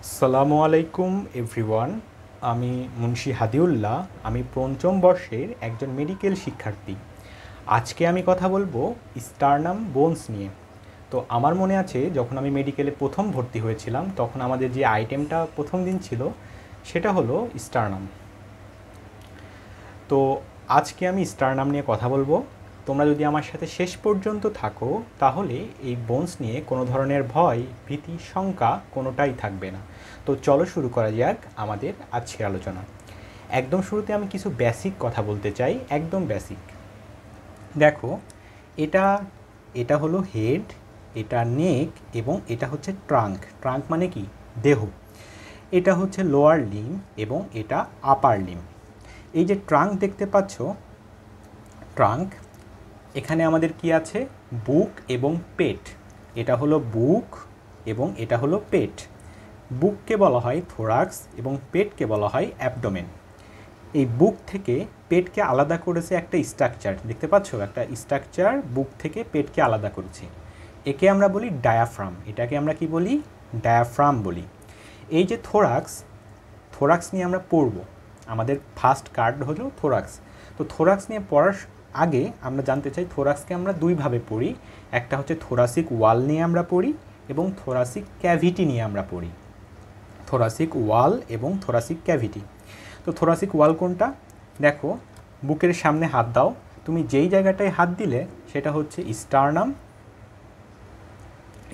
আসসালামু আলাইকুম এভরিওয়ান। আমি মুন্সি হাদিউল্লাহ। আমি পঞ্চম বর্ষের একজন মেডিকেল শিক্ষার্থী। আজকে আমি কথা বলবো স্টারনাম বোনস নিয়ে। তো আমার মনে আছে যখন আমি মেডিকেলে প্রথম ভর্তি হয়েছিলাম তখন আমাদের যে আইটেমটা প্রথম দিন ছিল সেটা হলো স্টারনাম। তো আজকে আমি স্টারনাম নিয়ে কথা বলবো। তোমরা যদি আমার সাথে শেষ পর্যন্ত থাকো তাহলে এই বোনস নিয়ে কোনো ধরনের ভয়, ভীতি, শঙ্কা কোনোটাই থাকবে না। তো চলো শুরু করা যাক আমাদের আজকের আলোচনা। একদম শুরুতে আমি কিছু বেসিক কথা বলতে চাই, একদম বেসিক। দেখো, এটা এটা হলো হেড, এটা নেক এবং এটা হচ্ছে ট্রাঙ্ক। ট্রাঙ্ক মানে কি? দেহ। এটা হচ্ছে লোয়ার লিম্ব এবং এটা আপার লিম্ব। এই যে ট্রাঙ্ক দেখতে পাচ্ছ, ট্রাঙ্ক, এখানে আমাদের কি আছে? বুক এবং পেট। এটা হলো বুক এবং এটা হলো পেট। বুককে বলা হয় থোরাক্স এবং পেটকে বলা হয় অ্যাবডোমেন। এই বুক থেকে পেটকে আলাদা করেছে একটা স্ট্রাকচার, দেখতে পাচ্ছ? একটা স্ট্রাকচার বুক থেকে পেটকে আলাদা করেছে। একে আমরা বলি ডায়াফ্রাম। এটাকে আমরা কি বলি? ডায়াফ্রাম বলি। এই যে থোরাক্স, থোরাক্স নিয়ে আমরা পড়ব। আমাদের ফার্স্ট কার্ড হলো থোরাক্স। তো থোরাক্স নিয়ে পড়ার আগে আমরা জানতে চাই থোরাক্সকে আমরা দুইভাবে পড়ি। একটা হচ্ছে থোরাসিক ওয়াল নিয়ে আমরা পড়ি এবং থোরাসিক ক্যাভিটি নিয়ে আমরা পড়ি। থোরাসিক ওয়াল এবং থোরাসিক ক্যাভিটি। তো থোরাসিক ওয়াল কোনটা? দেখো, বুকের সামনে হাত দাও। তুমি যেই জায়গাটায় হাত দিলে সেটা হচ্ছে স্টারনাম।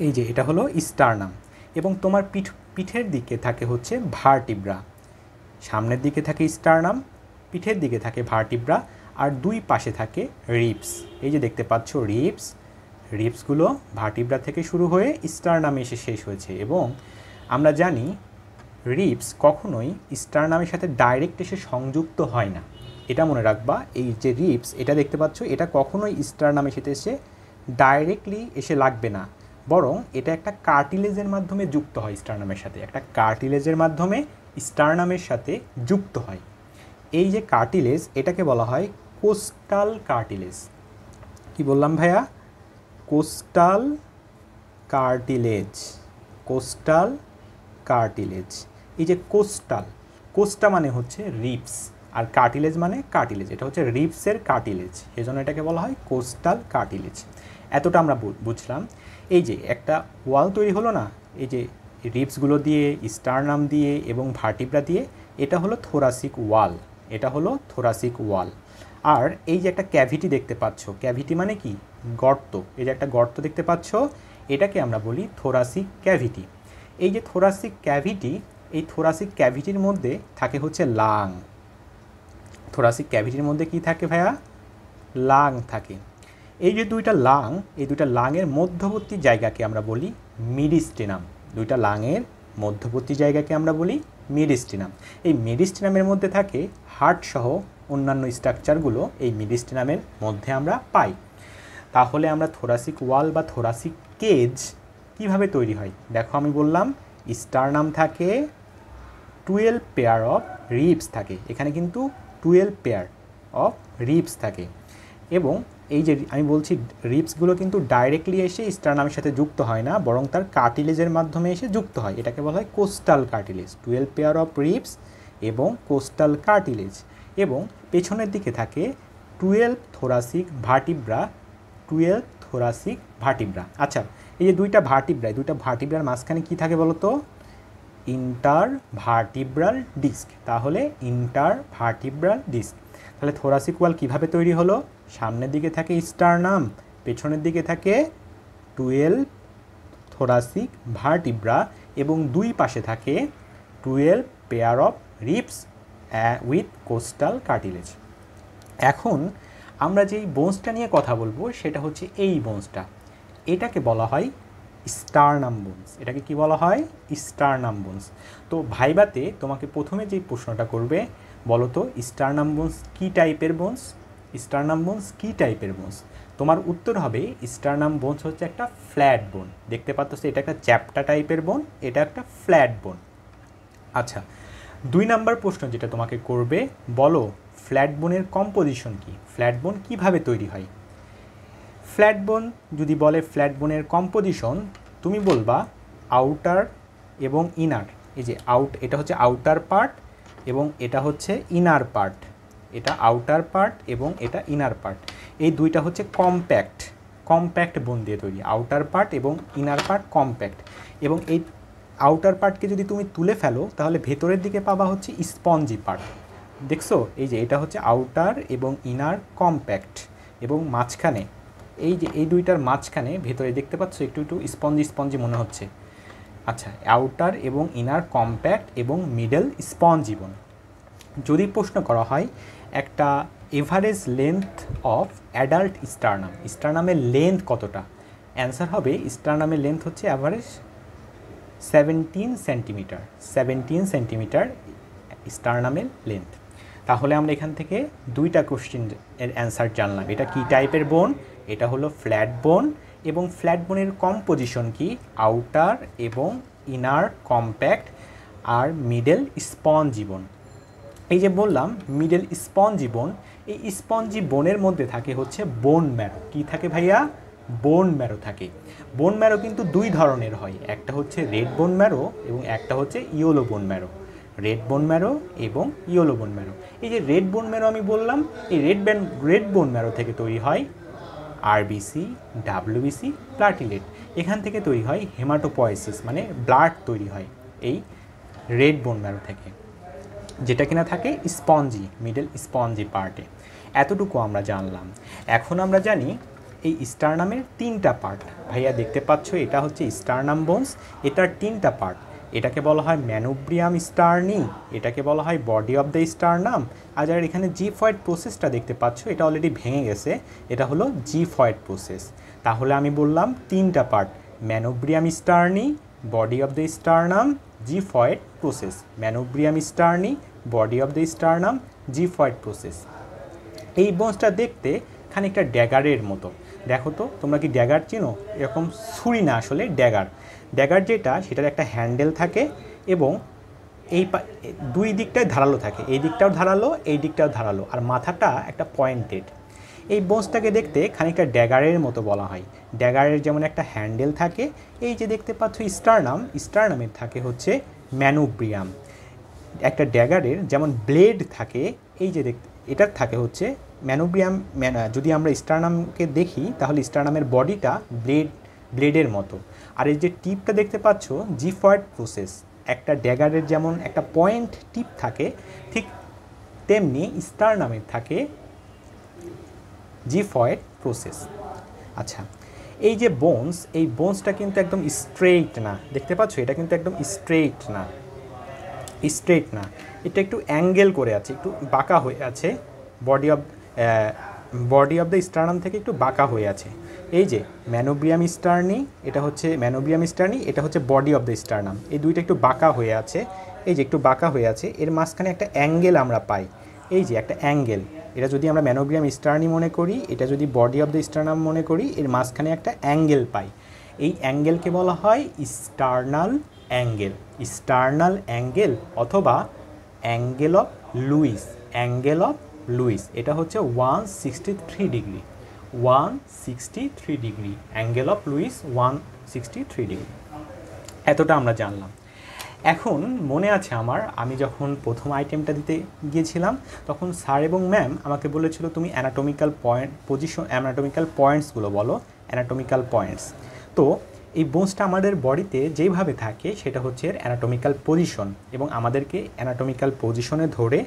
এই যে এটা হলো স্টারনাম। এবং তোমার পিঠের দিকে থাকে হচ্ছে ভার্টিব্রা। সামনের দিকে থাকে স্টারনাম, পিঠের দিকে থাকে ভার্টিব্রা, আর দুই পাশে থাকে রিবস। এই যে দেখতে পাচ্ছ রিবস, রিবসগুলো ভার্টিব্রা থেকে শুরু হয়ে স্টারনামে এসে শেষ হয়েছে। এবং আমরা জানি রিবস কখনোই স্টারনামের সাথে ডাইরেক্ট এসে সংযুক্ত হয় না। এটা মনে রাখবা, এই যে রিবস এটা দেখতে পাচ্ছ, এটা কখনোই স্টারনামের সাথে এসে ডাইরেক্টলি এসে লাগবে না, বরং এটা একটা কার্টিলেজের মাধ্যমে যুক্ত হয় স্টারনামের সাথে। একটা কার্টিলেজের মাধ্যমে স্টারনামের সাথে যুক্ত হয়। এই যে কার্টিলেজ, এটাকে বলা হয় কোস্টাল কার্টিলেজ। কি বললাম ভাইয়া? Coastal cartilage. Coastal cartilage. এই যে কোস্টাল, কোস্টা মানে হচ্ছে রিবস, আর কার্টিলেজ মানে কার্টিলেজ। এটা হচ্ছে রিবসের কার্টিলেজ, এই জন্য এটাকে বলা হয় কোস্টাল কার্টিলেজ। এতটা আমরা বুঝলাম। এই যে একটা ওয়াল তৈরি হলো না, এই যে রিবসগুলো দিয়ে, স্টারনাম দিয়ে এবং ভার্টিব্রা দিয়ে, এটা হলো থোরাসিক ওয়াল। এটা হলো থোরাসিক ওয়াল। আর এই যে একটা ক্যাভিটি দেখতে পাচ্ছ, ক্যাভিটি মানে কি? গর্ত। এই যে একটা গর্ত দেখতে পাচ্ছ, এটাকে আমরা বলি থোরাসিক ক্যাভিটি। এই যে থোরাসিক ক্যাভিটি, এই থোরাসিক ক্যাভিটির মধ্যে থাকে হচ্ছে লাং। থোরাসিক ক্যাভিটির মধ্যে কি থাকে ভাইয়া? লাং থাকে। এই যে দুইটা লাং, এই দুইটা লাংয়ের মধ্যবর্তী জায়গাকে আমরা বলি মিডিস্টিনাম। দুইটা লাংয়ের মধ্যবর্তী জায়গাকে আমরা বলি মিডিস্টিনাম। এই মিডিস্টিনামের মধ্যে থাকে হার্ট সহ অন্যান্য স্ট্রাকচারগুলো এই মিডিস্টিনামের মধ্যে আমরা পাই। তাহলে আমরা থোরাসিক ওয়াল বা থোরাসিক কেজ কিভাবে তৈরি হয়? দেখো, আমি বললাম স্টারনাম থাকে, 12 পেয়ার অফ রিবস থাকে। এখানে কিন্তু 12 পেয়ার অফ রিবস থাকে। এবং এই যে আমি বলছি রিবসগুলো কিন্তু ডাইরেক্টলি এসে স্টারনামের সাথে যুক্ত হয় না, বরং তার কার্টিলেজের মাধ্যমে এসে যুক্ত হয়। এটাকে বলা হয় coastal cartilage. 12 pair of ribs এবং কোস্টাল কার্টিলেজ। এবং পেছনের দিকে থাকে 12 থোরাসিক ভার্টিব্রা। 12 thoracic vertebra. আচ্ছা, এই যে দুইটা ভার্টিব্রা, দুইটা ভার্টিব্রার মাঝখানে কি থাকে বলো তো? Intervertebral disc. তাহলে ইন্টার ভার্টিব্রাল ডিস্ক। তাহলে থোরাসিক ওয়াল কীভাবে তৈরি হলো? সামনের দিকে থাকে স্টারনাম, পেছনের দিকে থাকে 12 থোরাসিক ভার্টিব্রা এবং দুই পাশে থাকে 12 pair of ribs with coastal cartilage. এখন আমরা যেই বোনসটা নিয়ে কথা বলবো সেটা হচ্ছে এই বোনসটা। এটাকে বলা হয় স্টারনাম বোনস। এটাকে কি বলা হয়? Sternum bones. তো ভাইবাতে তোমাকে প্রথমে যেই প্রশ্নটা করবে, বলো তো স্টারনাম বোনস কী টাইপের বোনস? স্টারনাম বোনস কী টাইপের বোনস? তোমার উত্তর হবে স্টারনাম বোনস হচ্ছে একটা ফ্ল্যাট বোন। দেখতে পাচ্ছ এটা একটা চ্যাপ্টা টাইপের বোন, এটা একটা ফ্ল্যাট বোন। আচ্ছা, 2 নাম্বার প্রশ্ন যেটা তোমাকে করবে, বলো ফ্ল্যাট বোনের কম্পোজিশন কী? ফ্ল্যাট বোন কীভাবে তৈরি হয়? ফ্ল্যাট বোন যদি বলে ফ্ল্যাট বোনের কম্পোজিশন, তুমি বলবা আউটার এবং ইনার। এই যে এটা হচ্ছে আউটার পার্ট এবং এটা হচ্ছে ইনার পার্ট, এটা আউটার পার্ট এবং এটা ইনার পার্ট। এই দুইটা হচ্ছে কম্প্যাক্ট বোন দিয়ে তৈরি, আউটার পার্ট এবং ইনার পার্ট কম্প্যাক্ট। এবং এই আউটার পার্টকে যদি তুমি তুলে ফেলো তাহলে ভেতরের দিকে পাবা হচ্ছে স্পঞ্জি পার্ট। দেখছো এই যে এটা হচ্ছে আউটার এবং ইনার কম্প্যাক্ট, এবং মাঝখানে এই যে এই দুইটার মাঝখানে ভেতরে দেখতে পাচ্ছ একটু একটু স্পঞ্জি মনে হচ্ছে। আচ্ছা, আউটার এবং ইনার কম্প্যাক্ট এবং মিডল স্পঞ্জি বোন। যদি প্রশ্ন করা হয় একটা এভারেজ লেন্থ অফ অ্যাডাল্ট স্টারনামের লেন্থ কতটা, অ্যান্সার হবে স্টারনামের লেন্থ হচ্ছে অ্যাভারেজ 17 সেন্টিমিটার স্টারনামের লেন্থ। তাহলে আমরা এখান থেকে দুইটা কোশ্চেন এর অ্যান্সার জানলাম। এটা কি টাইপের বোন, এটা হলো ফ্ল্যাট বোন, এবং ফ্ল্যাট বোনের কম্পোজিশন কি, আউটার এবং ইনার কম্প্যাক্ট আর মিডল স্পঞ্জি বোন। এই যে বললাম মিডল স্পঞ্জি বোন, এই স্পঞ্জি বোনের মধ্যে থাকে হচ্ছে বোন ম্যারো। কী থাকে ভাইয়া, বোন ম্যারো থাকে। বোন ম্যারো কিন্তু দুই ধরনের হয়, একটা হচ্ছে রেড বোন ম্যারো এবং একটা হচ্ছে yellow bone marrow. Red bone marrow এবং ইয়েলো বোন ম্যারো। এই যে রেড বোন ম্যারো আমি বললাম, এই রেড বোন ম্যারো থেকে তৈরি হয় আরবিসি, ডাব্লিউবিসি, প্লাটিলেট। এখান থেকে তৈরি হয় হেমাটোপয়েসিস, মানে ব্লাড তৈরি হয় এই রেড বোন ম্যারো থেকে, যেটা কিনা থাকে স্পঞ্জি, মিডল স্পঞ্জি পার্টে। এতটুকু আমরা জানলাম। এখন আমরা জানি এই স্টারনামের তিনটা পার্ট। ভাইয়া দেখতে পাচ্ছ এটা হচ্ছে স্টারনাম বোনস, এটার তিনটা পার্ট। এটাকে বলা হয় ম্যানোব্রিয়াম স্টার্নি, এটাকে বলা হয় বডি অফ দ্য স্টারনাম। আর যারা এখানে জিফয়েড প্রসেসটা দেখতে পাচ্ছ এটা অলরেডি ভেঙে গেছে, এটা হলো জিফয়েড প্রসেস। তাহলে আমি বললাম তিনটা part, manubrium sterni, body of the sternum, xiphoid process. Manubrium sterni, body of the sternum, xiphoid process. এই বোনসটা দেখতে খানিকটা ড্যাগারের মতো। দেখো তো তোমরা কি ড্যাগার চিনো, এরকম ছুরি না, আসলে ড্যাগার যেটা সেটার একটা হ্যান্ডেল থাকে এবং এই দুই দিকটায় ধারালো থাকে, এই দিকটাও ধারালো, এই দিকটাও ধারালো, আর মাথাটা একটা পয়েন্টেড। এই বোনসটাকে দেখতে খানিকটা ড্যাগারের মতো বলা হয়। ড্যাগারের যেমন একটা হ্যান্ডেল থাকে, এই যে দেখতে পাচ্ছ স্টারনামের থাকে হচ্ছে ম্যানোব্রিয়াম। একটা ড্যাগারের যেমন ব্লেড থাকে, এই যে এটার থাকে হচ্ছে ম্যানোব্রিয়াম। যদি আমরা স্টারনামকে দেখি তাহলে স্টারনামের বডিটা ব্লেডের মতো। আর এই যে টিপটা দেখতে পাচ্ছ জিফয়েড প্রসেস। একটা ড্যাগারের যেমন একটা পয়েন্ট টিপ থাকে, ঠিক তেমনি স্টারনামের থাকে জিফয়েড প্রসেস। আচ্ছা, এই যে বোনস, এই বোনসটা কিন্তু একদম স্ট্রেইট না, দেখতে পাচ্ছ এটা কিন্তু একদম স্ট্রেইট না, এটা একটু অ্যাঙ্গেল করে আছে, একটু বাঁকা হয়ে আছে। বডি অফ দ্য স্টারনাম থেকে একটু বাঁকা হয়ে আছে। এই যে ম্যানোব্রিয়াম স্টার্নি, এটা হচ্ছে ম্যানোব্রিয়াম স্টার্নি, এটা হচ্ছে বডি অফ দ্য স্টারনাম। এই দুইটা একটু বাঁকা হয়ে আছে, এই যে একটু বাঁকা হয়ে আছে, এর মাঝখানে একটা অ্যাঙ্গেল আমরা পাই। এই যে একটা অ্যাঙ্গেল, এটা যদি আমরা ম্যানোব্রিয়াম স্টার্নি মনে করি, এটা যদি বডি অফ দ্য স্টারনাম মনে করি, এর মাঝখানে একটা অ্যাঙ্গেল পাই। এই অ্যাঙ্গেলকে বলা হয় স্টার্নাল অ্যাঙ্গেল অথবা অ্যাঙ্গেল অফ লুইস। এটা হচ্ছে 163 degree, angle of Luis 163 degree. এতটা আমরা জানলাম। এখন মনে আছে আমি যখন প্রথম আইটেমটা দিতে গিয়েছিলাম তখন স্যার এবং ম্যাম আমাকে বলেছিল তুমি অ্যানাটমিক্যাল পয়েন্টসগুলো বলো, অ্যানাটমিক্যাল পয়েন্টস। তো এই বোনসটা আমাদের বডিতে যেইভাবে থাকে সেটা হচ্ছে এর অ্যানাটমিক্যাল পজিশন, এবং আমাদেরকে অ্যানাটমিক্যাল পজিশনে ধরে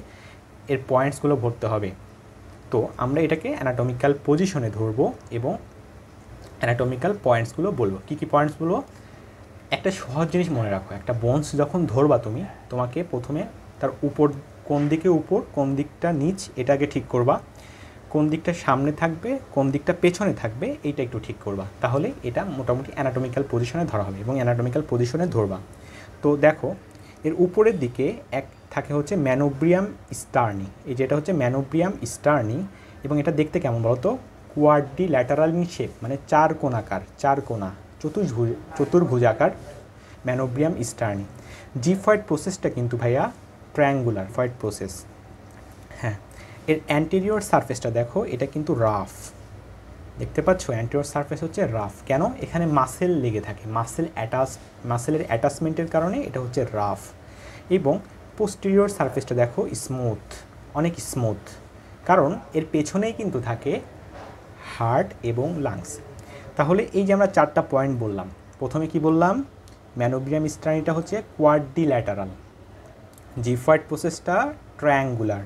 এর পয়েন্টসগুলো ভরতে হবে। তো আমরা এটাকে অ্যানাটমিক্যাল পজিশনে ধরবো এবং অ্যানাটমিক্যাল পয়েন্টসগুলো বলবো। কী কী পয়েন্টস বলবো? একটা সহজ জিনিস মনে রাখো, একটা বোনস যখন ধরবা তোমাকে প্রথমে তার উপর, কোন দিকে উপর কোন দিকটা নিচ, এটাকে ঠিক করবা। কোন দিকটা সামনে থাকবে কোন দিকটা পেছনে থাকবে এইটা একটু ঠিক করবা, তাহলে এটা মোটামুটি অ্যানাটমিক্যাল পজিশনে ধরা হবে এবং অ্যানাটমিক্যাল পজিশনে ধরবা। তো দেখো এর উপরের দিকে থাকে হচ্ছে ম্যানোব্রিয়াম স্টার্নি, এই যেটা হচ্ছে ম্যানোব্রিয়াম স্টার্নি, এবং এটা দেখতে কেমন বলতো, কোয়াড্রিল্যাটারাল ইন শেপ, মানে চতুর্ভুজাকার ম্যানোব্রিয়াম স্টার্নি। জিফয়েড প্রসেসটা কিন্তু ভাইয়া ট্রায়াঙ্গুলার ফয়েড প্রসেস। হ্যাঁ, এর অ্যান্টেরিয়র সারফেসটা দেখো, এটা কিন্তু রাফ, দেখতে পাচ্ছ অ্যান্টেরিয়র সারফেস হচ্ছে রাফ। কেন? এখানে মাসেল লেগে থাকে, মাসেলের অ্যাটাচমেন্টের কারণে এটা হচ্ছে রাফ। এবং পোস্টেরিয়র সারফেসটা দেখো স্মুথ, অনেক স্মুথ, কারণ এর পেছনেই কিন্তু থাকে হার্ট এবং লাংস। তাহলে এই যে আমরা 4টা পয়েন্ট বললাম, প্রথমে কি বললাম, ম্যানোব্রিয়াম স্টার্নিটা হচ্ছে কোয়াড্রিল্যাটারাল, জিফয়েড প্রসেসটা ট্রায়াঙ্গুলার,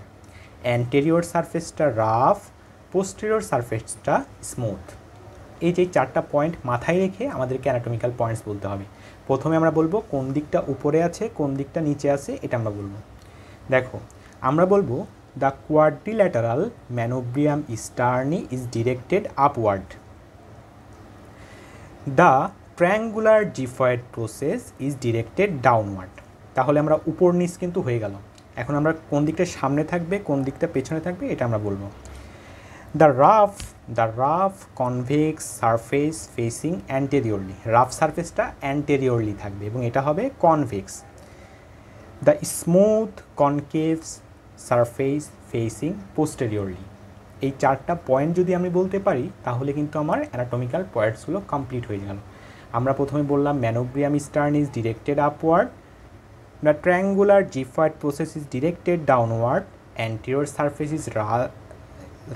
অ্যান্টেরিয়র সারফেসটা রাফ, পোস্টেরিয়র সারফেসটা স্মুথ। এই যে 4টা পয়েন্ট মাথায় রেখে আমাদেরকে অ্যানাটমিক্যাল পয়েন্টস বলতে হবে। প্রথমে আমরা বলবো কোন দিকটা উপরে আছে, কোন দিকটা নিচে আছে, এটা আমরা বলবো। দেখো আমরা বলবো the quadrilateral manubrium স্টার্নি is directed upward, the triangular xiphoid process is directed downward. তাহলে আমরা উপর নিচ কিন্তু হয়ে গেল। এখন আমরা কোন দিকটা সামনে থাকবে, কোন দিকটা পেছনে থাকবে, এটা আমরা বলবো। The rough convex surface facing anteriorly, rough সারফেসটা অ্যান্টেরিয়রলি থাকবে এবং এটা হবে convex. The smooth concave surface facing posteriorly. এই 4টা পয়েন্ট যদি আমি বলতে পারি তাহলে কিন্তু আমার অ্যানাটমিক্যাল পয়েন্টসগুলো কমপ্লিট হয়ে গেল। আমরা প্রথমে বললাম manubrium stern is directed upward, the triangular xiphoid process is directed downward, anterior surface is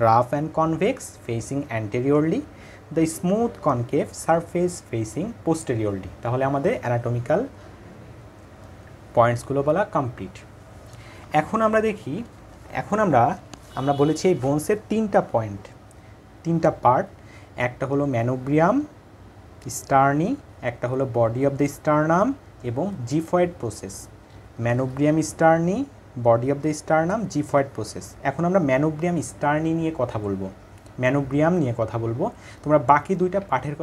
rough and convex facing anteriorly, the smooth concave surface facing posteriorly। তাহলে আমাদের অ্যানাটমিক্যাল পয়েন্টসগুলো বলা কমপ্লিট। এখন আমরা দেখি, এখন আমরা বলেছি এই বোনসের 3টা পয়েন্ট, 3টা পার্ট, একটা হলো ম্যানোব্রিয়াম স্টার্নি, একটা হলো বডি অফ দ্য স্টার্নাম এবং xiphoid process. Manubrium sterni, body of the sternum, xiphoid process. এখন আমরা ম্যানোব্রিয়াম স্টার্নি নিয়ে কথা বলবো, ম্যানোব্রিয়াম নিয়ে কথা বলবো। তোমরা বাকি 2টা পার্টের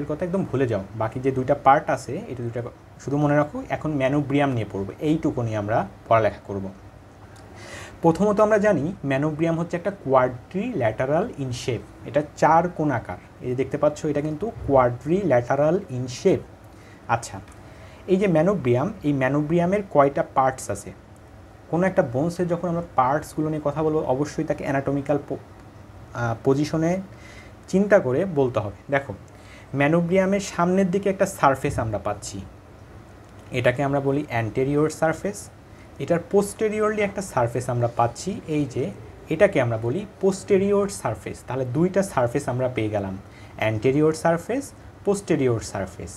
কথা একদম ভুলে যাও, বাকি যে 2টা পার্ট আছে এটা 2টা শুধু মনে রাখো। এখন ম্যানোব্রিয়াম নিয়ে পড়বো, এইটুকু নিয়ে আমরা পড়ালেখা করব। প্রথমত আমরা জানি ম্যানোব্রিয়াম হচ্ছে একটা কোয়াড্রিল্যাটারাল ইন শেপ, এটা 4 কোণাকার, এই যে দেখতে পাচ্ছ এটা কিন্তু কোয়াড্রিল্যাটারাল ইন শেপ। আচ্ছা, এই যে ম্যানোব্রিয়াম, এই ম্যানোব্রিয়ামের কয়টা পার্টস আছে? কোনো একটা বোনসের যখন আমরা পার্টসগুলো নিয়ে কথা বলবো অবশ্যই তাকে অ্যানাটমিক্যাল পজিশনে চিন্তা করে বলতে হবে। দেখো ম্যানোব্রিয়ামের সামনের দিকে একটা সারফেস আমরা পাচ্ছি, এটাকে আমরা বলি অ্যান্টেরিয়র সারফেস। এটার পোস্টেরিয়রলি একটা সারফেস আমরা পাচ্ছি, এই যে এটাকে আমরা বলি পোস্টেরিয়র সারফেস। তাহলে 2টা সারফেস আমরা পেয়ে গেলাম, অ্যান্টেরিয়র সারফেস, পোস্টেরিয়র সারফেস।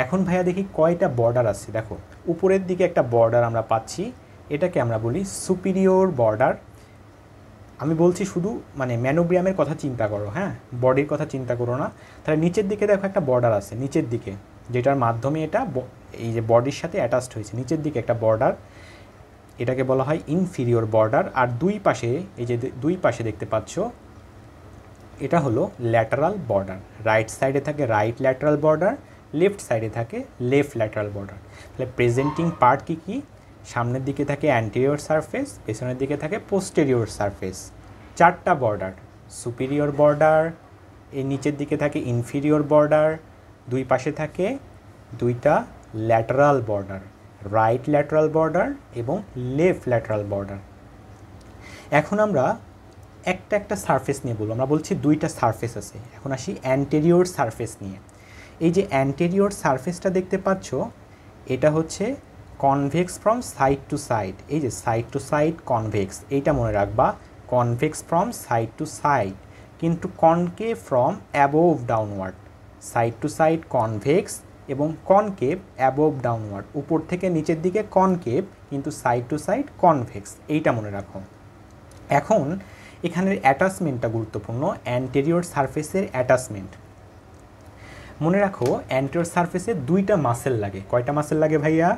এখন ভাইয়া দেখি কয়টা বর্ডার আছে। দেখো উপরের দিকে একটা বর্ডার আমরা পাচ্ছি, এটাকে আমরা বলি সুপিরিয়র বর্ডার। আমি বলছি শুধু মানে ম্যানোব্রিয়ামের কথা চিন্তা করো, হ্যাঁ, বডির কথা চিন্তা করো না। তাহলে নিচের দিকে দেখো একটা বর্ডার আছে, নিচের দিকে, যেটার মাধ্যমে এটা এই যে বডির সাথে অ্যাটাচড হয়েছে, নিচের দিকে একটা বর্ডার, এটাকে বলা হয় ইনফিরিয়র বর্ডার। আর 2 পাশে, এই যে 2 পাশে দেখতে পাচ্ছ, এটা হলো ল্যাটারাল বর্ডার। রাইট সাইডে থাকে রাইট ল্যাটারাল বর্ডার, লেফট সাইডে থাকে লেফট ল্যাটারাল বর্ডার। তাহলে প্রেজেন্টিং পার্ট কী কী? সামনের দিকে থাকে অ্যান্টেরিয়র সারফেস, পেছনের দিকে থাকে পোস্টেরিয়র সারফেস। 4টা বর্ডার, সুপিরিয়র বর্ডার, এই নিচের দিকে থাকে ইনফিরিয়র বর্ডার, 2 পাশে থাকে 2টা lateral border, right lateral border এবং লেফট ল্যাটারাল বর্ডার। এখন আমরা একটা সারফেস নিয়ে বলবো, আমরা বলছি 2টা সারফেস আছে। এখন আসি অ্যান্টেরিয়র সারফেস নিয়ে। এই যে অ্যান্টেরিয়র সারফেসটা দেখতে পাচ্ছ, এটা হচ্ছে convex from side to side. এই যে সাইড টু সাইড কনভেক্স, এইটা মনে রাখবা, convex from side to side, কিন্তু concave from above downward. Side to side convex এবং কনকেভ অ্যাবোভ ডাউনওয়ার্ড, উপর থেকে নিচের দিকে কনকেভ কিন্তু সাইড টু সাইড কনভেক্স, এইটা মনে রাখো। এখন এখানের অ্যাটাচমেন্টটা গুরুত্বপূর্ণ, অ্যান্টেরিয়র সারফেসের অ্যাটাচমেন্ট। মনে রাখো অ্যান্টেরিয়র সারফেসে 2টা মাসেল লাগে। কয়টা মাসেল লাগে ভাইয়া?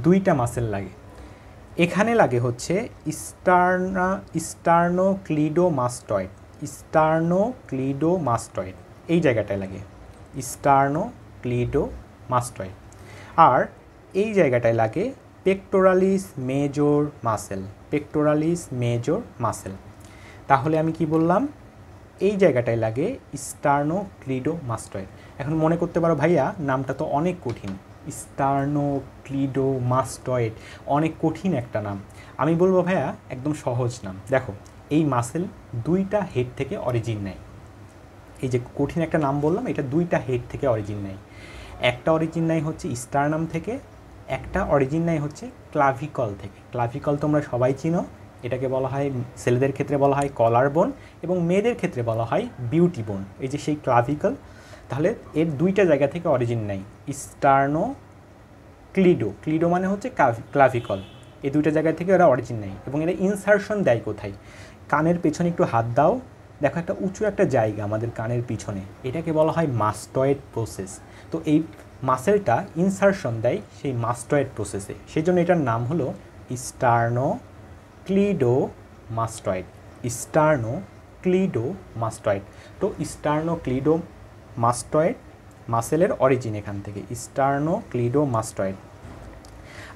2টা মাসেল লাগে। এখানে লাগে হচ্ছে স্টার্নোক্লিডোমাস্টয়েড, স্টার্নোক্লিডোমাস্টয়েড, এই জায়গাটায় লাগে স্টার্নোক্লিডোমাস্টয়েড। আর এই জায়গাটায় লাগে pectoralis major muscle, pectoralis major muscle. তাহলে আমি কি বললাম? এই জায়গাটায় লাগে স্টার্নোক্লিডোমাস্টয়েড। এখন মনে করতে পারো ভাইয়া নামটা তো অনেক কঠিন, স্টার্নোক্লিডোমাস্টয়েড, অনেক কঠিন একটা নাম। আমি বলবো ভাইয়া একদম সহজ নাম। দেখো এই মাসেল 2টা হেড থেকে অরিজিন নেয়। এই যে কঠিন একটা নাম বললাম, এটা 2টা হেড থেকে অরিজিন নেয়। একটা অরিজিন নেয় হচ্ছে স্টার্নাম থেকে, একটা অরিজিন নেয় হচ্ছে ক্লাভিকল থেকে। ক্লাভিকল তোমরা সবাই চিনো, এটাকে বলা হয় ছেলেদের ক্ষেত্রে বলা হয় কলার বোন এবং মেয়েদের ক্ষেত্রে বলা হয় বিউটি বোন। এই যে সেই ক্লাভিকল, তাহলে এর দুইটা জায়গা থেকে অরিজিন নেয়, স্টার্নো ক্লিডো, ক্লিডো মানে হচ্ছে ক্লাভিকল, এই দুইটা জায়গা থেকে এরা অরিজিন নেয়। এবং এরা ইনসারশন দেয় কোথায়? কানের পেছনে একটু হাত দাও, দেখো একটা উঁচু একটা জায়গা আমাদের কানের পিছনে, এটাকে বলা হয় মাস্টয়েড প্রসেস। তো এই মাসেলটা ইনসারশন দেয় সেই মাস্টয়েড প্রসেসে, সেই জন্য এটার নাম হলো স্টার্নো ক্লিডো মাস্টয়েড, স্টার্নো ক্লিডো মাস্টয়েড। তো স্টার্নো ক্লিডো মাস্টয়েড মাসেলের অরিজিন এখান থেকে, স্টার্নো ক্লিডো মাস্টয়েড।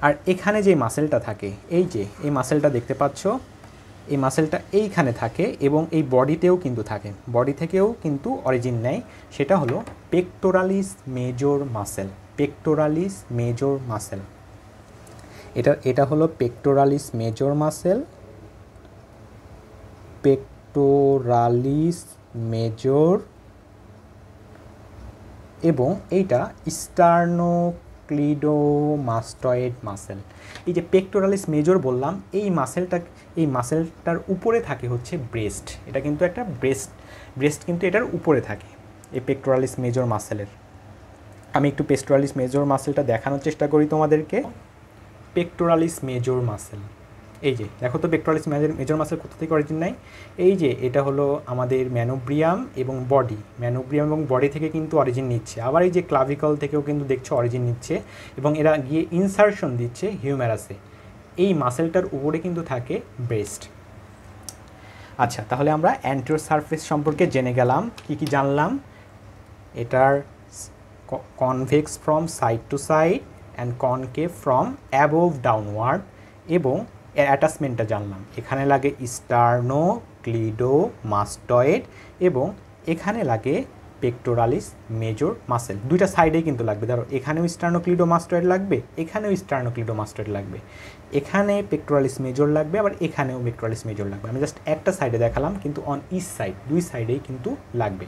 আর এখানে যে মাসেলটা থাকে, এই যে এই মাসেলটা দেখতে পাচ্ছ, এই মাসেলটা এইখানে থাকে এবং এই বডিতেও কিন্তু থাকে, বডি থেকেও কিন্তু অরিজিন নেয়, সেটা হলো pectoralis major muscle, pectoralis major muscle. এটা হলো pectoralis major muscle, pectoralis major, এবং এইটা স্টার্নোক্লিডোমাস্টয়েড মাসেল। এই যে পেক্টোরালিস মেজর বললাম, এই মাসেলটার উপরে থাকে হচ্ছে ব্রেস্ট, এটা কিন্তু একটা ব্রেস্ট কিন্তু এটার উপরে থাকে এই পেক্টোরালিস মেজর মাসেলের। আমি একটু পেক্টোরালিস মেজর মাসেলটা দেখানোর চেষ্টা করি তোমাদেরকে। পেক্টোরালিস মেজর মাসেল, এই যে দেখো তো পেক্টোরালিস মেজর মাসেল কোথা থেকে অরিজিন নেয়? এই যে এটা হলো আমাদের ম্যানোব্রিয়াম এবং বডি, ম্যানোব্রিয়াম এবং বডি থেকে কিন্তু অরিজিন নিচ্ছে, আবার এই যে ক্লাভিকল থেকেও কিন্তু দেখছো অরিজিন নিচ্ছে, এবং এরা গিয়ে ইনসারশন দিচ্ছে হিউম্যারাসে। এই মাসেলটার উপরে কিন্তু থাকে ব্রেস্ট। আচ্ছা, তাহলে আমরা অ্যান্টেরিয়র সারফেস সম্পর্কে জেনে গেলাম। কি কি জানলাম? এটার convex from side to side and concave from above downward, এবং এর অ্যাটাচমেন্টটা জানলাম। এখানে লাগে স্টার্নোক্লিডোমাস্টয়েড এবং এখানে লাগে পেক্টোরালিস মেজর মাসেল, দুইটা সাইডেই কিন্তু লাগবে। ধরো এখানেও স্টার্নোক্লিডোমাস্টয়েড লাগবে, এখানেও স্টার্নোক্লিডোমাস্টয়েড লাগবে, এখানে পেক্টোরালিস মেজর লাগবে, আবার এখানেও পেক্টোরালিস মেজর লাগবে। আমি জাস্ট একটা সাইডে দেখালাম, কিন্তু অন ইচ সাইড দুই সাইডেই কিন্তু লাগবে।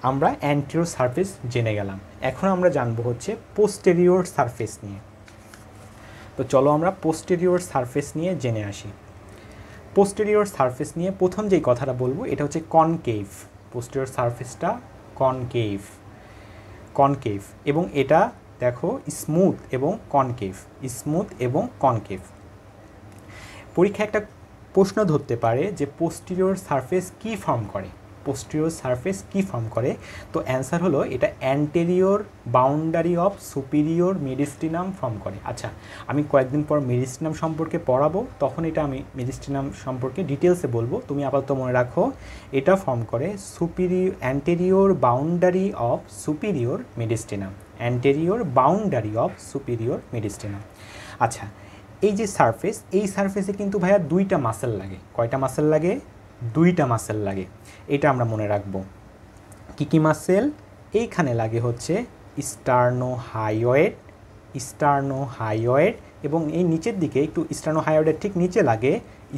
আমরা অ্যান্টেরিয়র সারফেস জেনে গেলাম, এখন আমরা জানবো হচ্ছে পোস্টেরিয়র সারফেস নিয়ে। তো চলো আমরা পোস্টেরিয়র সারফেস নিয়ে জেনে আসি। পোস্টেরিয়র সারফেস নিয়ে প্রথম যেই কথাটা বলবো এটা হচ্ছে কনকেভ। পোস্টেরিয়র সারফেসটা কনকেভ এবং এটা দেখো স্মুথ এবং কনকেভ, স্মুথ এবং কনকেভ। পরীক্ষা একটা প্রশ্ন ধরতে পারে যে পোস্টেরিয়র সারফেস কী ফর্ম করে, পোস্টেরিয়র সারফেস কী ফর্ম করে? তো অ্যান্সার হলো এটা anterior boundary of superior mediastinum form করে। আচ্ছা, আমি কয়েকদিন পর মেডিস্টিনাম সম্পর্কে পড়াবো, তখন এটা আমি মেডিস্টিনাম সম্পর্কে ডিটেলসে বলবো, তুমি আপাতত মনে রাখো এটা ফর্ম করে anterior boundary of superior mediastinum, anterior boundary of superior mediastinum. আচ্ছা, এই যে সারফেস, এই সারফেসে কিন্তু ভাইয়া দুইটা মাসেল লাগে। কয়টা মাসেল লাগে? দুইটা মাসেল লাগে, এটা আমরা মনে রাখবো। কি কি মাসেল? এইখানে লাগে হচ্ছে স্টার্নোহাইয়েড এবং এই নিচের দিকে একটু স্টার্নোহাইয়েডের ঠিক নিচে লাগে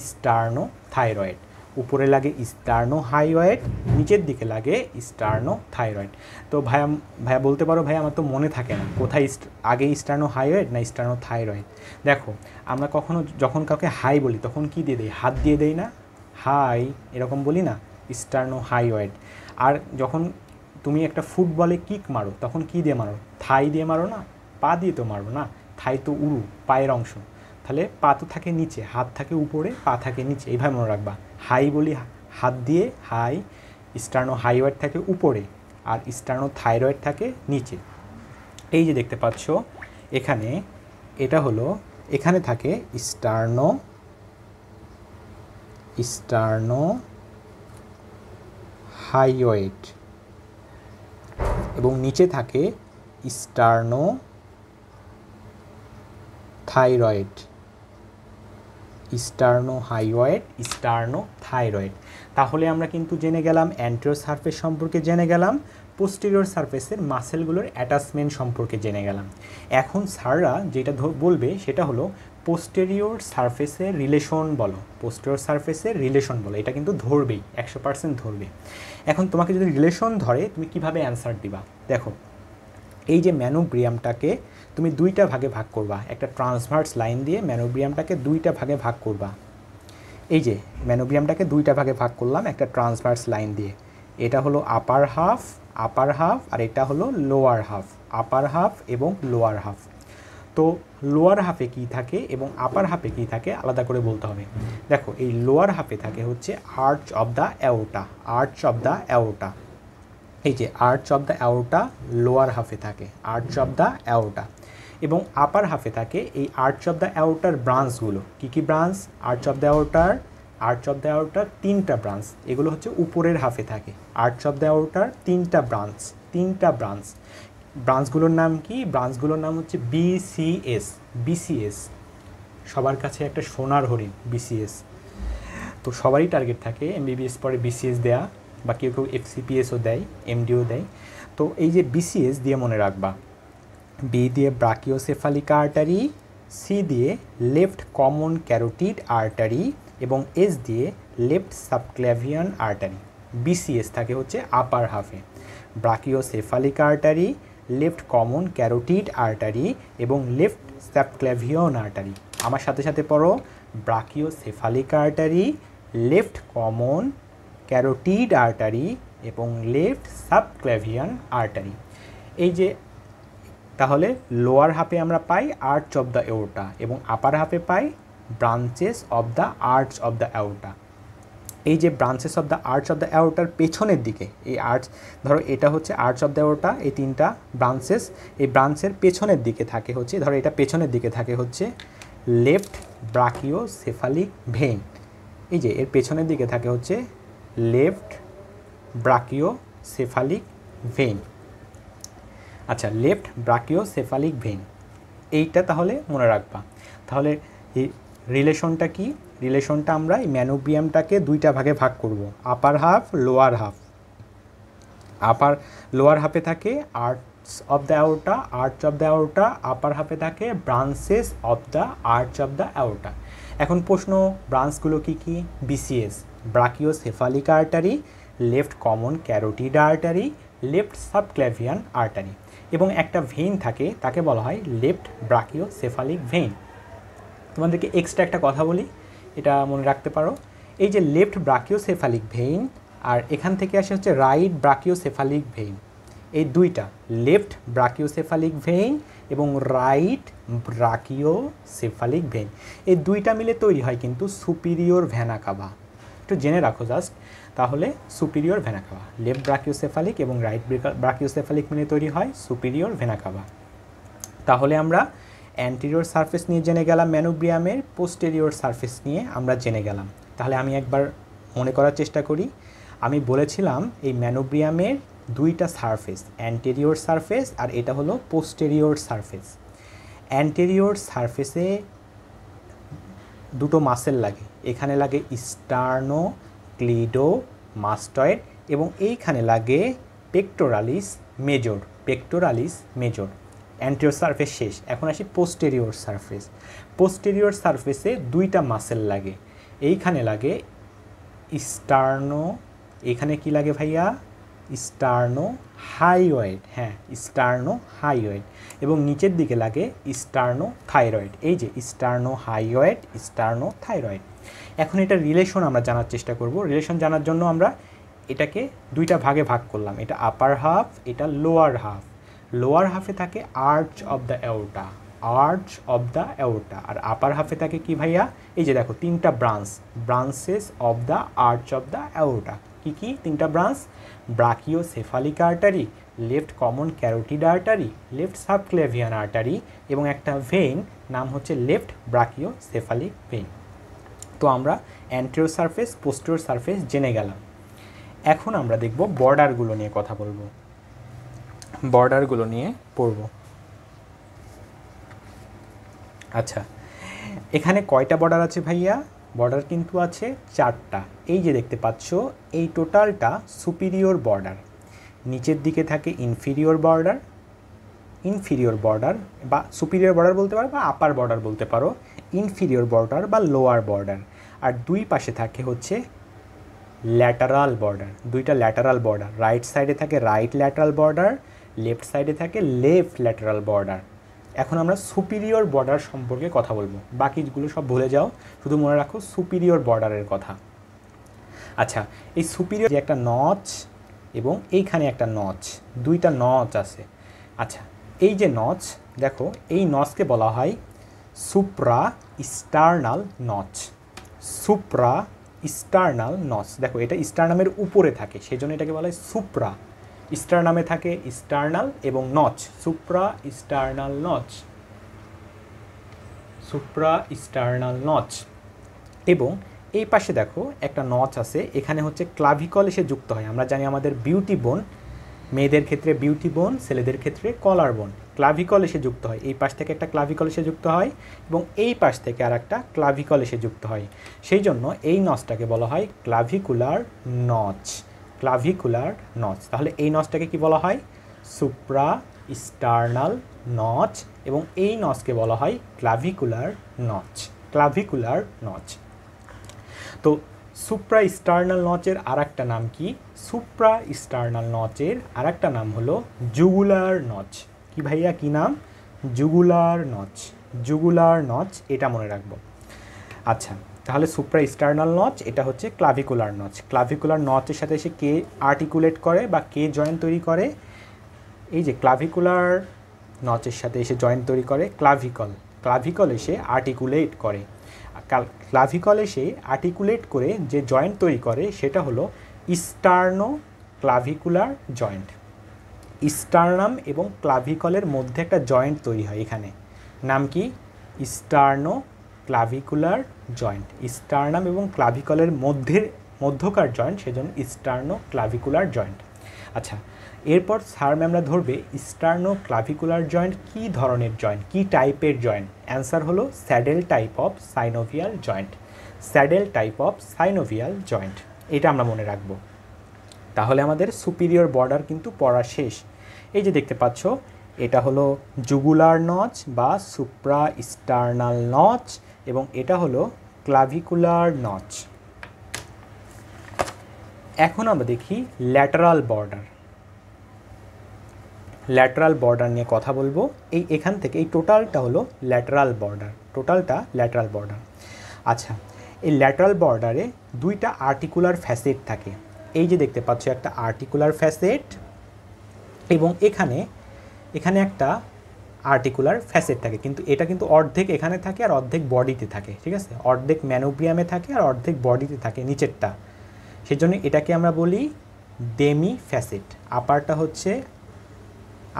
স্টার্নোথাইরয়েড। উপরে লাগে স্টার্নোহাইয়েড, নিচের দিকে লাগে স্টার্নোথাইরয়েড। তো ভাইয়া বলতে পারো ভাই আমার তো মনে থাকে না কোথায় আগে স্টার্নোহাইয়েড না স্টার্নোথাইরয়েড। দেখো আমরা কখনো যখন কাউকে হাই বলি তখন কি দিয়ে দেই? হাত দিয়ে দেই না, হাই এরকম বলি না, স্টার্নোহাইয়েড। আর যখন তুমি একটা ফুটবলে কিক মারো তখন কি দিয়ে মারো? থাই দিয়ে মারো না, পা দিয়ে তো মারো না, থাই তো উরু, পায়ের অংশ, তাহলে পা তো থাকে নিচে, হাত থাকে উপরে, পা থাকে নিচে, এইভাবে মনে রাখবা। হাই বলি হাত দিয়ে, হাই, স্টার্নোহাইয়েড থাকে উপরে আর স্টার্নোথাইরয়েড থাকে নিচে। এই যে দেখতে পাচ্ছ এখানে, এটা হলো এখানে থাকে স্টার্নোহাইয়েড এবং নিচে থাকে স্টার্নোথাইরয়েড, স্টার্নোথাইরয়েড। তাহলে আমরা কিন্তু জেনে গেলাম অ্যান্টেরিয়র সারফেস সম্পর্কে, জেনে গেলাম পোস্টেরিয়র সারফেসের মাসেলগুলোর অ্যাটাচমেন্ট সম্পর্কে জেনে গেলাম। এখন স্যাররা যেটা বলবে সেটা হলো পোস্টেরিয়র সারফেসের রিলেশন বলো, পোস্টেরিয়র সারফেসের রিলেশন বলো, এটা কিন্তু ধরবেই, 100% ধরবে। এখন তোমাকে যদি রিলেশন ধরে তুমি কিভাবে অ্যান্সার দিবা? দেখো এই যে ম্যানোব্রিয়ামটাকে তুমি দুইটা ভাগে ভাগ করবা, একটা ট্রান্সভার্স লাইন দিয়ে ম্যানোব্রিয়ামটাকে দুইটা ভাগে ভাগ করবা। এই যে ম্যানোব্রিয়ামটাকে দুইটা ভাগে ভাগ করলাম একটা ট্রান্সভার্স লাইন দিয়ে। এটা হলো আপার হাফ আর এটা হলো লোয়ার হাফ, আপার হাফ এবং লোয়ার হাফ। তো লোয়ার হাফে কী থাকে এবং আপার হাফে কী থাকে আলাদা করে বলতে হবে। দেখো এই লোয়ার হাফে থাকে হচ্ছে arch of the aorta, arch of the aorta. এই যে arch of the aorta lower হাফে থাকে, আর্চ অফ দ্য অ্যাওর্টা। এবং আপার হাফে থাকে এই আর্চ অফ দ্য অ্যাওর্টার ব্রাঞ্চগুলো। কী কী ব্রাঞ্চ? আর্চ অফ দ্য অ্যাওর্টার তিনটা ব্রাঞ্চ, এগুলো হচ্ছে উপরের হাফে থাকে। আর্চ অফ দ্য অ্যাওর্টার তিনটা ব্রাঞ্চ। ব্রাঞ্চগুলোর নাম কি? ব্রাঞ্চগুলোর নাম হচ্ছে বিসিএস। সবার কাছে একটা সোনার হরিণ বিসিএস। তো সবারই টার্গেট থাকে এমবিবিএস পরে বিসিএস দেয়া, বা কেউ কেউ এফসিপিএসও দেয়, এমডিও দেয়। তো এই যে বিসিএস দিয়ে মনে রাখবা, বি দিয়ে ব্রাকিওসেফালিক আর্টারি, সি দিয়ে লেফট কমন ক্যারোটিড আর্টারি এবং এস দিয়ে লেফট সাবক্ল্যাভিয়ান আর্টারি। বিসিএস থাকে হচ্ছে আপার হাফে, brachiocephalic artery, left common carotid artery এবং লেফট সাবক্ল্যাভিয়ান আর্টারি। আমার সাথে সাথে পড়ো, brachiocephalic artery, left common carotid artery এবং লেফট সাবক্ল্যাভিয়ান আর্টারি। এই যে তাহলে লোয়ার হাফে আমরা পাই আর্চ অফ দ্য অ্যাওর্টা এবং আপার হাফে পাই branches of the arch of the aorta. এই যে branches of the arch of the অ্যাওর্টার পেছনের দিকে, এই আর্চ ধরো এটা হচ্ছে আর্চ অফ দ্য অ্যাওর্টা, এই তিনটা ব্রাঞ্চেস, এই ব্রাঞ্চের পেছনের দিকে থাকে হচ্ছে, ধরো এটা পেছনের দিকে থাকে হচ্ছে লেফট ব্রাকিওসেফালিক ভেইন। এই যে এর পেছনের দিকে থাকে হচ্ছে লেফট ব্রাকিওসেফালিক ভেইন। আচ্ছা, লেফট ব্রাকিওসেফালিক ভেইন এইটা তাহলে মনে রাখবা। তাহলে এই রিলেশনটা কি? রিলেশনটা আমরা এই ম্যানোব্রিয়ামটাকে দুইটা ভাগে ভাগ করব, upper half lower half. Lower হাফে থাকে arch of the aorta, upper হাফে থাকে branches of the arch of the aorta. এখন প্রশ্ন, ব্রাঞ্চগুলো কি কি? BCS, brachiocephalic artery, left common carotid artery, left subclavian artery এবং একটা ভেইন থাকে, তাকে বলা হয় লেফট ব্রাকিওসেফালিক ভেইন। তোমাদেরকে এক্সট্রা একটা কথা বলি, এটা মনে রাখতে পারো। এই যে লেফট ব্রাকিওসেফালিক ভেইন আর এখান থেকে আসে হচ্ছে রাইট ব্রাকিওসেফালিক ভেইন, এই দুইটা লেফট ব্রাকিওসেফালিক ভেইন এবং রাইট ব্রাকিওসেফালিক ভেইন, এই দুইটা মিলে তৈরি হয় কিন্তু সুপিরিয়র ভেনা কাভা। একটু জেনে রাখো জাস্ট, তাহলে superior vena CAVA, left brachiocephalic এবং রাইট ব্রাকিওসেফালিক মিলে তৈরি হয় সুপিরিয়র ভেনা কাভা। তাহলে আমরা অ্যান্টেরিয়র সারফেস নিয়ে জেনে গেলাম ম্যানোব্রিয়ামের, পোস্টেরিয়র সারফেস নিয়ে আমরা জেনে গেলাম। তাহলে আমি একবার মনে করার চেষ্টা করি। আমি বলেছিলাম এই ম্যানোব্রিয়ামের দুইটা সারফেস, অ্যান্টেরিয়র সারফেস আর এটা হলো পোস্টেরিয়র সারফেস। অ্যান্টেরিয়র সারফেসে দুটো মাসেল লাগে, এখানে লাগে স্টার্নোক্লিডোমাস্টয়েড এবং এইখানে লাগে পেক্টোরালিস মেজর। অ্যান্টেরিয়র সারফেস শেষ, এখন আসি পোস্টেরিয়র সারফেস। পোস্টেরিয়র সারফেসে দুইটা মাসেল লাগে, এইখানে লাগে এখানে কি লাগে ভাইয়া? স্টার্নোহাইওয়েড, হ্যাঁ স্টার্নোহাইওয়েড, এবং নিচের দিকে লাগে স্টার্নোথাইরয়েড। এই যে স্টার্নোথাইরয়েড। এখন এটা রিলেশন আমরা জানার চেষ্টা করব। রিলেশন জানার জন্য আমরা এটাকে দুইটা ভাগে ভাগ করলাম, এটা আপার হাফ, এটা লোয়ার হাফ। লোয়ার হাফে থাকে আর্চ অফ দ্য অ্যাওর্টা আর আপার হাফে থাকে কি ভাইয়া? এই যে দেখো তিনটা branches of the arch of the aorta. কি কি তিনটা branch? Brachiocephalic artery, left common carotid artery, left subclavian artery এবং একটা ভেইন নাম হচ্ছে লেফট ব্রাকিওসেফালিক ভেইন। তো আমরা অ্যান্টেরিয়র সারফেস, পোস্টেরিয়র সারফেস জেনে গেলাম। এখন আমরা দেখব বর্ডারগুলো নিয়ে কথা বলবো, বর্ডারগুলো নিয়ে পড়ব। আচ্ছা, এখানে কয়টা বর্ডার আছে ভাইয়া? বর্ডার কিন্তু আছে চারটা। এই যে দেখতে পাচ্ছ, এই টোটালটা সুপিরিয়র বর্ডার। নিচের দিকে থাকে ইনফিরিয়র বর্ডার বা সুপিরিয়র বর্ডার বলতে পারো বা আপার বর্ডার বলতে পারো, ইনফিরিয়র বর্ডার বা লোয়ার বর্ডার। আর দুই পাশে থাকে হচ্ছে ল্যাটারাল বর্ডার, দুইটা ল্যাটারাল বর্ডার। রাইট সাইডে থাকে রাইট ল্যাটারাল বর্ডার, লেফট সাইডে থাকে লেফট ল্যাটারাল বর্ডার। এখন আমরা সুপিরিয়র বর্ডার সম্পর্কে কথা বলবো, বাকিগুলো সব ভুলে যাও, শুধু মনে রাখো সুপিরিয়র বর্ডারের কথা। আচ্ছা, এই সুপিরিয়র যে একটা নচ এবং এইখানে একটা নচ, দুইটা নচ আছে। আচ্ছা, এই যে নচ, দেখো এই নচকে বলা হয় supra sternal notch. Supra sternal notch, দেখো এটা স্টারনামের উপরে থাকে, সেই জন্য এটাকে বলা হয় সুপ্রা। স্টারনামে থাকে স্টার্নাল এবং notch, supra sternal notch, supra sternal notch. এবং এই পাশে দেখো একটা নচ আছে, এখানে হচ্ছে ক্লাভিকল এসে যুক্ত হয়। আমরা জানি আমাদের বিউটি বোন, মেয়েদের ক্ষেত্রে বিউটি বোন, ছেলেদের ক্ষেত্রে কলার বোন, ক্লাভিকল এসে যুক্ত হয়। এই পাশ থেকে একটা ক্লাভিকল এসে যুক্ত হয় এবং এই পাশ থেকে আর একটা ক্লাভিকল এসে যুক্ত হয়, সেই জন্য এই নচটাকে বলা হয় ক্লাভিকুলার নচ। Clavicular notch. তাহলে এই নচটাকে কি বলা হয়? সুপ্রা স্টার্নাল নচ, এবং এই নচকে বলা হয় ক্লাভিকুলার নচ। Clavicular notch. তো সুপ্রা স্টার্নাল নচের আর একটা নাম কি? সুপ্রা স্টার্নাল নচের আর একটা নাম হলো জুগুলার নচ। কি ভাইয়া, কি নাম? Jugular notch. জুগুলার নচ, এটা মনে রাখবো। আচ্ছা, তাহলে সুপ্রা স্টার্নাল নচ, এটা হচ্ছে ক্লাভিকুলার নচ। ক্লাভিকুলার নচের সাথে এসে কে আর্টিকুলেট করে বা কে জয়েন্ট তৈরি করে? এই যে ক্লাভিকুলার নচের সাথে এসে জয়েন্ট তৈরি করে ক্লাভিকল। ক্লাভিকল এসে আর্টিকুলেট করে। ক্লাভিকল এসে আর্টিকুলেট করে যে জয়েন্ট তৈরি করে সেটা হলো স্টার্নো ক্লাভিকুলার জয়েন্ট। স্টার্নাম এবং ক্লাভিকলের মধ্যে একটা জয়েন্ট তৈরি হয়, এখানে নাম কি? স্টার্নো ক্লাভিকুলার জয়েন্ট। স্টার্নাম এবং ক্লাভিকলের মধ্যকার জয়েন্ট, সেজন্য স্টার্নো ক্লাভিকুলার জয়েন্ট। আচ্ছা, এরপর স্যার ম্যামরা ধরবে স্টার্নো ক্লাভিকুলার জয়েন্ট কী ধরনের জয়েন্ট, কী টাইপের জয়েন্ট? অ্যান্সার হলো saddle type of synovial joint. Saddle type of synovial joint, এটা আমরা মনে রাখব। তাহলে আমাদের সুপিরিয়র বর্ডার কিন্তু পড়া শেষ। এই যে দেখতে পাচ্ছ, এটা হলো জুগুলার নচ বা সুপ্রা স্টার্নাল নচ, এবং এটা হলো ক্লাভিকুলার নচ। এখন আমরা দেখি ল্যাটারাল বর্ডার। ল্যাটারাল বর্ডার নিয়ে কথা বলবো। এখান থেকে এই টোটালটা হলো ল্যাটারাল বর্ডার, টোটালটা ল্যাটারাল বর্ডার। আচ্ছা, এই ল্যাটারাল বর্ডারে দুইটা আর্টিকুলার ফ্যাসেট থাকে। এই যে দেখতে পাচ্ছ একটা আর্টিকুলার ফ্যাসেট, এবং এখানে একটা আর্টিকুলার ফ্যাসেট থাকে, কিন্তু এটা কিন্তু অর্ধেক এখানে থাকে আর অর্ধেক বডিতে থাকে, ঠিক আছে? অর্ধেক ম্যানোব্রিয়ামে থাকে আর অর্ধেক বডিতে থাকে, নিচেরটা। সেই জন্য এটাকে আমরা বলি ডেমি ফ্যাসেট। আপারটা হচ্ছে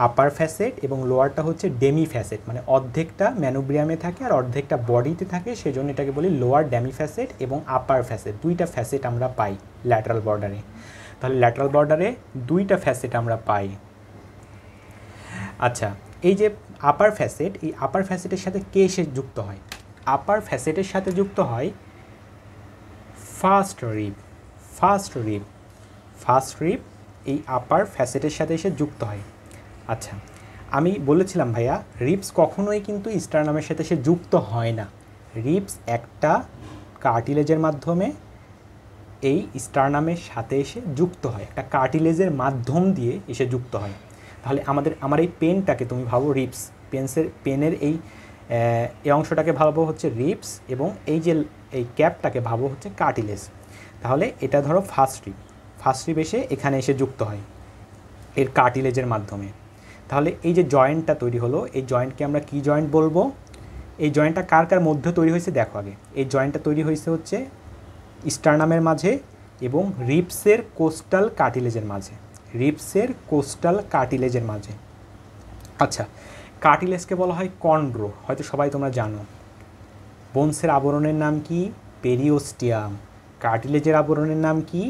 আপার ফ্যাসেট এবং লোয়ারটা হচ্ছে ডেমি ফ্যাসেট, মানে অর্ধেকটা ম্যানোব্রিয়ামে থাকে আর অর্ধেকটা বডিতে থাকে, সেজন্য এটাকে বলি লোয়ার ডেমি ফ্যাসেট এবং আপার ফ্যাসেট। দুইটা ফ্যাসেট আমরা পাই ল্যাটারাল বর্ডারে। তাহলে ল্যাটারাল বর্ডারে দুইটা ফ্যাসেট আমরা পাই। আচ্ছা, এই যে আপার ফ্যাসেট, এই আপার ফ্যাসেটের সাথে কে এসে যুক্ত হয়? আপার ফ্যাসেটের সাথে যুক্ত হয় first rib. First rib, first rib এই আপার ফ্যাসেটের সাথে এসে যুক্ত হয়। আচ্ছা, আমি বলেছিলাম ভাইয়া, রিবস কখনোই কিন্তু স্টারনামের সাথে এসে যুক্ত হয় না। রিবস একটা কার্টিলেজের মাধ্যমে এই স্টারনামের সাথে এসে যুক্ত হয়, একটা কার্টিলেজের মাধ্যম দিয়ে এসে যুক্ত হয়। তাহলে আমার এই পেনটাকে তুমি ভাবো রিবস, পেনের এই অংশটাকে ভাবো হচ্ছে রিবস, এবং এই যে এই ক্যাপটাকে ভাবো হচ্ছে কার্টিলেজ। তাহলে এটা ধরো ফার্স্ট রিব। ফার্স্ট রিব এসে এখানে এসে যুক্ত হয় এর কার্টিলেজের মাধ্যমে। তাহলে এই যে জয়েন্টটা তৈরি হলো, এই জয়েন্টকে আমরা কি জয়েন্ট বলবো? এই জয়েন্টটা কার কার মধ্যে তৈরি হয়েছে দেখো আগে। এই জয়েন্টটা তৈরি হয়েছে হচ্ছে স্টারনামের মাঝে এবং রিবসের কোস্টাল কার্টিলেজের মাঝে। রিবসের কোস্টাল কার্টিলেজের মাঝে। আচ্ছা, কার্টিলেজকে বলা হয় কন্ড্রো, হয়তো সবাই তোমরা জানো। বোনসের আবরণের নাম কি? পেরিওস্টিয়াম। কার্টিলেজের আবরণের নাম কি?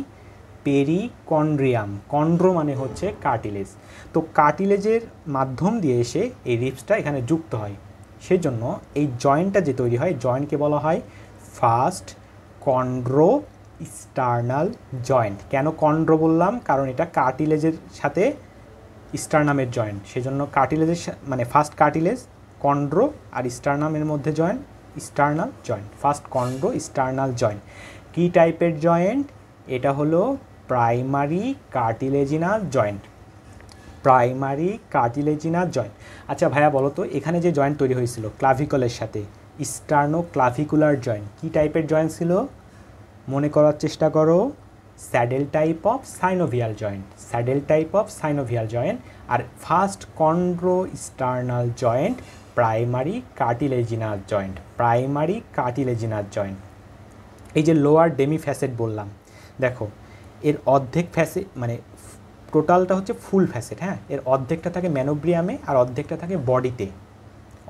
পেরিকন্ড্রিয়াম। কন্ড্রো মানে হচ্ছে কার্টিলেজ। তো কার্টিলেজের মাধ্যম দিয়ে এসে এই রিবসটা এখানে যুক্ত হয়, সেজন্য এই জয়েন্টটা যে তৈরি হয়, জয়েন্টকে বলা হয় ফার্স্ট কন্ড্রো স্টার্নাল জয়েন্ট। কেন কন্ড্রো বললাম? কারণ এটা কার্টিলেজের সাথে স্টারনামের জয়েন্ট, সেজন্য কার্টিলেজের মানে ফার্স্ট কার্টিলেজ, কন্ড্রো আর স্টারনামের মধ্যে joint, sternal joint. First chondrosternal joint. কী টাইপের জয়েন্ট? এটা হলো primary cartilaginal joint. Primary cartilaginous joint. আচ্ছা ভাইয়া বলো তো, এখানে যে জয়েন্ট তৈরি হয়েছিল ক্লাভিকলের সাথে, স্টার্নো ক্লাভিকুলার জয়েন্ট, কী টাইপের জয়েন্ট ছিল? মনে করার চেষ্টা করো, saddle type of synovial joint, saddle type of synovial joint. আর first chondrosternal joint primary cartilaginous joint, primary cartilaginous joint. এই যে লোয়ার ডেমি ফ্যাসেট বললাম, দেখো এর অর্ধেক ফ্যাসেট মানে টোটালটা হচ্ছে ফুল ফ্যাসেট, হ্যাঁ, এর অর্ধেকটা থাকে ম্যানোব্রিয়ামে আর অর্ধেকটা থাকে বডিতে,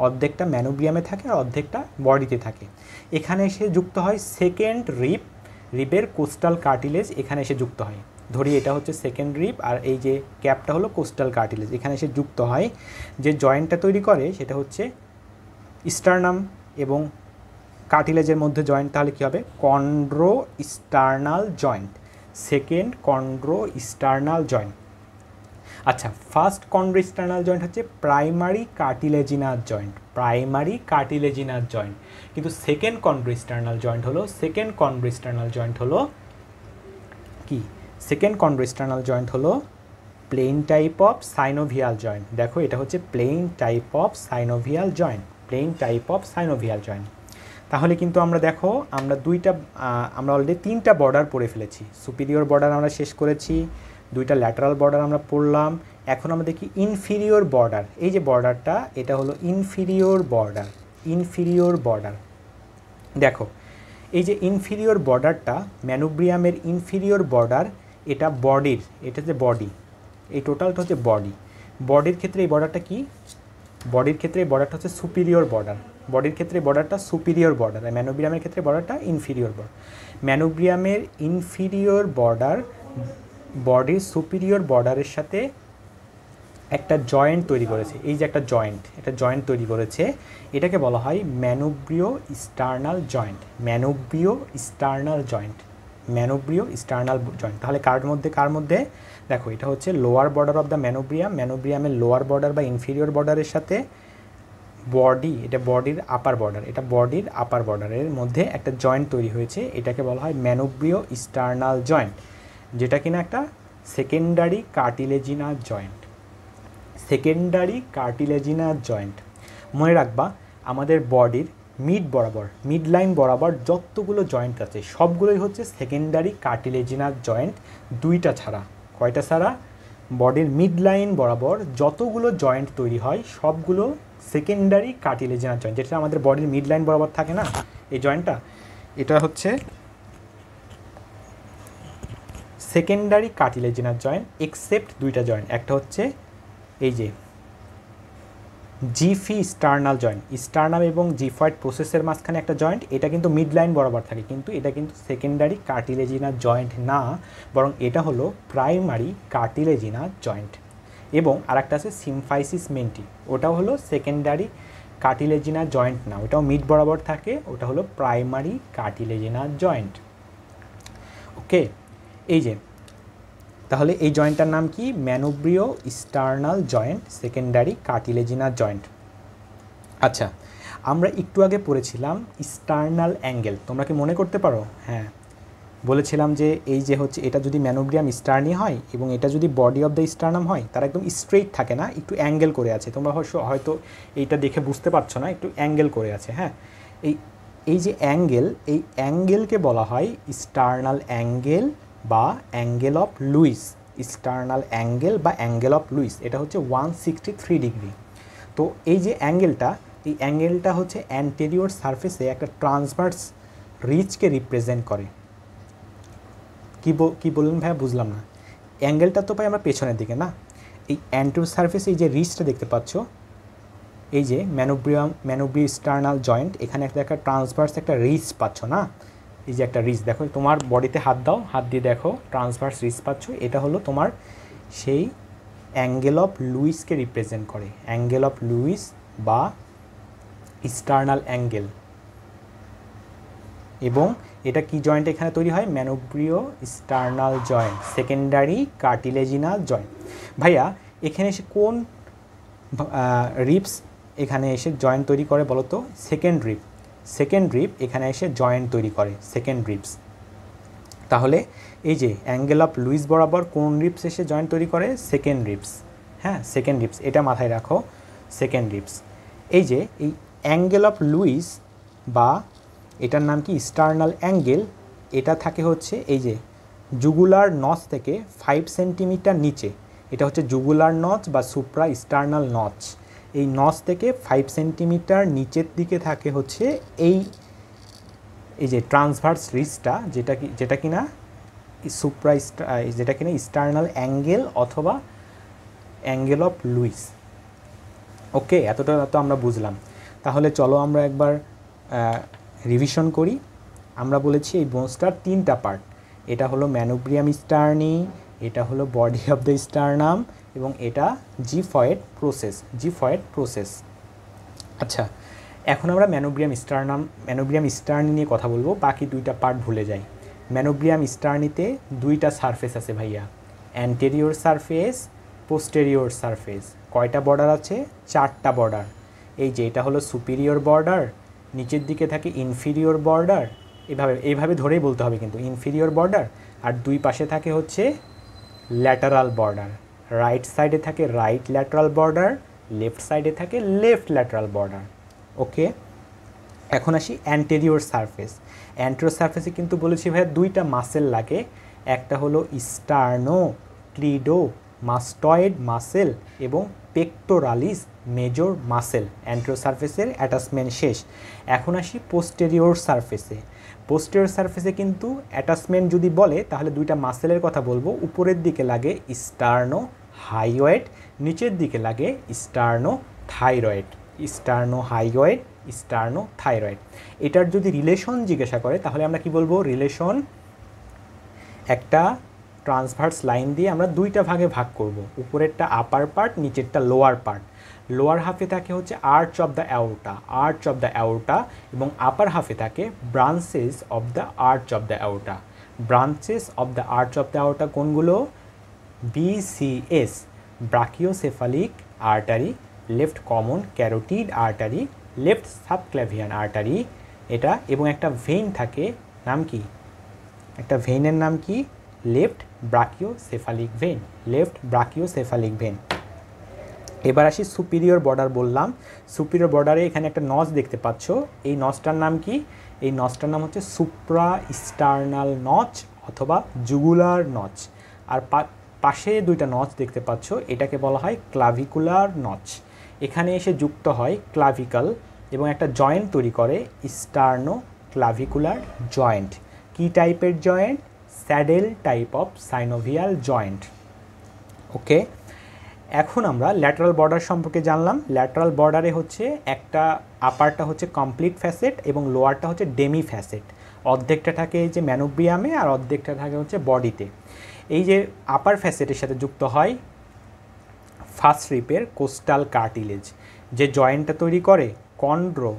অর্ধেকটা ম্যানোব্রিয়ামে থাকে আর অর্ধেকটা বডিতে থাকে। এখানে এসে যুক্ত হয় সেকেন্ড রিবের কোস্টাল কার্টিলেজ, এখানে এসে যুক্ত হয়। ধরি এটা হচ্ছে সেকেন্ড রিব আর এই যে ক্যাপটা হলো কোস্টাল কার্টিলেজ, এখানে এসে যুক্ত হয়। যে জয়েন্টটা তৈরি করে সেটা হচ্ছে স্টার্নাম এবং কার্টিলেজের মধ্যে জয়েন্ট, তাহলে কী হবে? Chondrosternal joint, second chondrosternal joint. আচ্ছা, ফার্স্ট কন্ড্রো স্টার্নাল জয়েন্ট হচ্ছে primary cartilaginous joint, primary cartilaginous joint. কিন্তু সেকেন্ড কন্ড্রো স্টার্নাল জয়েন্ট হলো, সেকেন্ড কন্ড্রো স্টার্নাল জয়েন্ট হলো কি? সেকেন্ড কন্ড্রো স্টার্নাল জয়েন্ট হলো plane type of synovial joint. দেখো এটা হচ্ছে plane type of synovial joint, plane type of synovial joint. তাহলে কিন্তু আমরা দেখো আমরা অলরেডি 3টা বর্ডার পড়ে ফেলেছি। সুপিরিয়র বর্ডার আমরা শেষ করেছি, 2টা ল্যাটারাল বর্ডার আমরা পড়লাম। এখন আমরা দেখি ইনফিরিয়র বর্ডার। এই যে বর্ডারটা, এটা হলো ইনফিরিয়র বর্ডার, ইনফিরিয়র বর্ডার। দেখো এই যে ইনফিরিয়র বর্ডারটা, ম্যানোব্রিয়ামের ইনফিরিয়র বর্ডার, এটা বডির, এটা যে বডি, এই টোটালটা হচ্ছে বডি। বডির ক্ষেত্রে এই বর্ডারটা কি? বডির ক্ষেত্রে এই বর্ডারটা হচ্ছে সুপিরিয়র বর্ডার, বডির ক্ষেত্রে বর্ডারটা সুপিরিয়র বর্ডার, আর ম্যানোব্রিয়ামের ক্ষেত্রে বর্ডারটা ইনফিরিয়র বর্ডার। ম্যানোব্রিয়ামের ইনফিরিয়র বর্ডার বডির সুপিরিয়র বর্ডারের সাথে একটা জয়েন্ট তৈরি করেছে। এই যে একটা জয়েন্ট, একটা জয়েন্ট তৈরি করেছে, এটাকে বলা হয় manubriosternal joint, manubriosternal joint, manubriosternal joint. তাহলে কার মধ্যে? দেখো এটা হচ্ছে lower border of the manubrium, ম্যানোব্রিয়ামের লোয়ার বর্ডার বা ইনফিরিয়র বর্ডারের সাথে বডি, এটা বডির আপার বর্ডার, এটা বডির আপার বর্ডারের মধ্যে একটা জয়েন্ট তৈরি হয়েছে, এটাকে বলা হয় ম্যানোব্রিও স্টার্নাল জয়েন্ট, যেটা কিনা একটা secondary cartilaginous joint, secondary cartilaginous joint. মনে রাখবা আমাদের বডির মিড বরাবর, মিড লাইন বরাবর যতগুলো জয়েন্ট আছে সবগুলোই হচ্ছে সেকেন্ডারি কার্টিলেজিনাস জয়েন্ট, 2টা ছাড়া। কয়টা ছাড়া? বডির মিড লাইন বরাবর যতগুলো জয়েন্ট তৈরি হয় সবগুলো সেকেন্ডারি কার্টিলেজিনাস জয়েন্ট, যেটা আমাদের বডির মিড লাইন বরাবর থাকে না এই জয়েন্টটা, এটা হচ্ছে সেকেন্ডারি কার্টিলেজিনাস জয়েন্ট, এক্সেপ্ট 2টা জয়েন্ট। একটা হচ্ছে এই যে জিফি স্টার্নাল জয়েন্ট, স্টার্নাম এবং জিফয়েড প্রসেসের মাঝখানে একটা জয়েন্ট, এটা কিন্তু মিড লাইন বরাবর থাকে, কিন্তু এটা কিন্তু সেকেন্ডারি কার্টিলেজিনাস জয়েন্ট না, বরং এটা হলো প্রাইমারি কার্টিলেজিনাস জয়েন্ট। এবং আরেকটা আছে সিমফাইসিস মেন্টি, ওটাও হলো সেকেন্ডারি কার্টিলেজিনাস জয়েন্ট না, ওটাও মিড বরাবর থাকে, ওটা হলো প্রাইমারি কার্টিলেজিনাস জয়েন্ট। ওকে, এই যে তাহলে এই জয়েন্টটার নাম কি? Manubriosternal joint, secondary cartilaginous joint. আচ্ছা, আমরা একটু আগে পড়েছিলাম স্টার্নাল অ্যাঙ্গেল, তোমরা কি মনে করতে পারো? হ্যাঁ, বলেছিলাম যে এই যে হচ্ছে এটা যদি ম্যানোব্রিয়াম স্টার্নি হয় এবং এটা যদি বডি অফ দ্য স্টার্নাম হয়, তারা একদম স্ট্রেইট থাকে না, একটু অ্যাঙ্গেল করে আছে। তোমরা হয়তো এইটা দেখে বুঝতে পারছো না, একটু অ্যাঙ্গেল করে আছে। হ্যাঁ, এই যে অ্যাঙ্গেল, এই অ্যাঙ্গেলকে বলা হয় স্টার্নাল অ্যাঙ্গেল বা angle of Luis, sternal angle বা অ্যাঙ্গেল অফ লুইস। এটা হচ্ছে 163 ডিগ্রি। তো এই যে অ্যাঙ্গেলটা, এই অ্যাঙ্গেলটা হচ্ছে অ্যান্টেরিয়র সারফেসে একটা ট্রান্সভার্স রিচকে রিপ্রেজেন্ট করে। কি বললেন ভাইয়া? বুঝলাম না। অ্যাঙ্গেলটা তো পাই আমরা পেছনের দিকে না, এই অ্যান্টেরিয়র সারফেসে এই যে রিচটা দেখতে পাচ্ছ, এই যে ম্যানোব্রিও স্টার্নাল জয়েন্ট, এখানে একটা ট্রান্সভার্স একটা রিচ পাচ্ছ না, এই যে একটা রিচ, দেখো তোমার বডিতে হাত দাও, হাত দিয়ে দেখো ট্রান্সভার্স রিচ পাচ্ছ, এটা হলো তোমার সেই অ্যাঙ্গেল অফ লুইসকে রিপ্রেজেন্ট করে, অ্যাঙ্গেল অফ লুইস বা স্টার্নাল অ্যাঙ্গেল। এবং এটা কি জয়েন্ট এখানে তৈরি হয়? Manubriosternal joint, secondary cartilaginous joint. ভাইয়া এখানে এসে কোন রিবস এখানে এসে জয়েন্ট তৈরি করে বলো তো? সেকেন্ড রিব, সেকেন্ড রিব এখানে এসে জয়েন্ট তৈরি করে, সেকেন্ড রিবস। তাহলে এই যে অ্যাঙ্গেল অফ লুইস বরাবর কোন রিবস এসে জয়েন্ট তৈরি করে? Second ribs. হ্যাঁ, সেকেন্ড রিবস, এটা মাথায় রাখো, সেকেন্ড রিবস। এই যে এই অ্যাঙ্গেল অফ লুইস বা এটার নাম কি স্টার্নাল অ্যাঙ্গেল, এটা থাকে হচ্ছে এই যে জুগুলার নচ থেকে 5 সেন্টিমিটার নিচে, এটা হচ্ছে জুগুলার নচ বা সুপ্রা স্টার্নাল নচ। এই নচ থেকে 5 সেন্টিমিটার নিচের দিকে থাকে হচ্ছে এই যে ট্রান্সভার্স রিজটা, যেটা কিনা সুপ্রা যেটা কিনা স্টার্নাল অ্যাঙ্গেল অথবা অ্যাঙ্গেল অফ লুইস। ওকে, এতটা তো আমরা বুঝলাম। তাহলে চলো আমরা একবার রিভিশন করি। আমরা বলেছি এই বোনসটার 3টা পার্ট, এটা হলো ম্যানোব্রিয়াম স্টার্নি, এটা হলো বডি অফ দ্য স্টার্নাম এবং এটা জিফয়েড প্রসেস। আচ্ছা, এখন আমরা ম্যানোব্রিয়াম স্টার্নি নিয়ে কথা বলবো, বাকি 2টা পার্ট ভুলে যাই। ম্যানোব্রিয়াম স্টার্নিতে 2টা সারফেস আছে ভাইয়া, অ্যান্টেরিয়র সারফেস, পোস্টেরিয়র সারফেস। কয়টা বর্ডার আছে? 4টা বর্ডার। এই যে এটা হলো সুপিরিয়র বর্ডার, নিচের দিকে থাকে ইনফিরিয়র বর্ডার, এইভাবে ধরেই বলতে হবে কিন্তু, ইনফিরিয়র বর্ডার। আর 2 পাশে থাকে হচ্ছে ল্যাটারাল বর্ডার, রাইট সাইডে থাকে রাইট ল্যাটারাল বর্ডার, লেফট সাইডে থাকে লেফট ল্যাটারাল বর্ডার। ওকে, এখন আসি অ্যান্টেরিয়র সারফেস। অ্যান্টেরিয়র সারফেসে কিন্তু বলেছি ভাইয়া 2টা মাসেল লাগে, একটা হলো স্টার্নো ক্লিডো মাস্টয়েড মাসেল এবং পেক্টোরালিস মেজর মাসেল। অ্যান্টেরিয়র সারফেসের অ্যাটাচমেন্ট শেষ। এখন আসি পোস্টেরিয়র সারফেসে। পোস্টেরিয়র সারফেসে কিন্তু অ্যাটাচমেন্ট যদি বলে তাহলে 2টা মাসেলের কথা বলবো। উপরের দিকে লাগে স্টার্নো হাইওয়েড, নিচের দিকে লাগে স্টার্নো থাইরয়েড। এটার যদি রিলেশন জিজ্ঞাসা করে তাহলে আমরা কি বলবো? রিলেশন একটা ট্রান্সভার্স লাইন দিয়ে আমরা 2টা ভাগে ভাগ করব, উপরেরটা আপার পার্ট, নিচেরটা লোয়ার পার্ট। লোয়ার হাফে থাকে হচ্ছে আর্চ অফ দ্য অ্যাওর্টা এবং আপার হাফে থাকে branches of the arch of the aorta. কোনগুলো? BCS, brachiocephalic artery, left common carotid artery, left subclavian artery এটা, এবং একটা ভেইন থাকে, নাম কি? একটা ভেইনের নাম কি? Left brachiocephalic vein. এবার আসি সুপিরিয়র বর্ডার। বললাম সুপিরিয়র বর্ডারে এখানে একটা নচ দেখতে পাচ্ছ, এই নচটার নাম কি? এই নচটার নাম হচ্ছে সুপ্রা স্টার্নাল নচ অথবা জুগুলার নচ। আর পাশে 2টা নচ দেখতে পাচ্ছ, এটাকে বলা হয় ক্লাভিকুলার নচ। এখানে এসে যুক্ত হয় ক্লাভিকাল এবং একটা জয়েন্ট তৈরি করে স্টার্নো ক্লাভিকুলার জয়েন্ট। কি টাইপের joint? Saddle type of synovial joint. Okay, এখন আমরা ল্যাটারাল বর্ডার সম্পর্কে জানলাম। ল্যাটারাল বর্ডারে হচ্ছে একটা আপারটা হচ্ছে কমপ্লিট ফ্যাসেট এবং লোয়ারটা হচ্ছে ডেমি ফ্যাসেট। অর্ধেকটা থাকে এই যে ম্যানোব্রিয়ামে আর অর্ধেকটা থাকে হচ্ছে বডিতে। এই যে আপার ফ্যাসেটের সাথে যুক্ত হয় ফার্স্ট রিপের কোস্টাল কার্টিলেজ, যে জয়েন্টটা তৈরি করে কন্ড্রো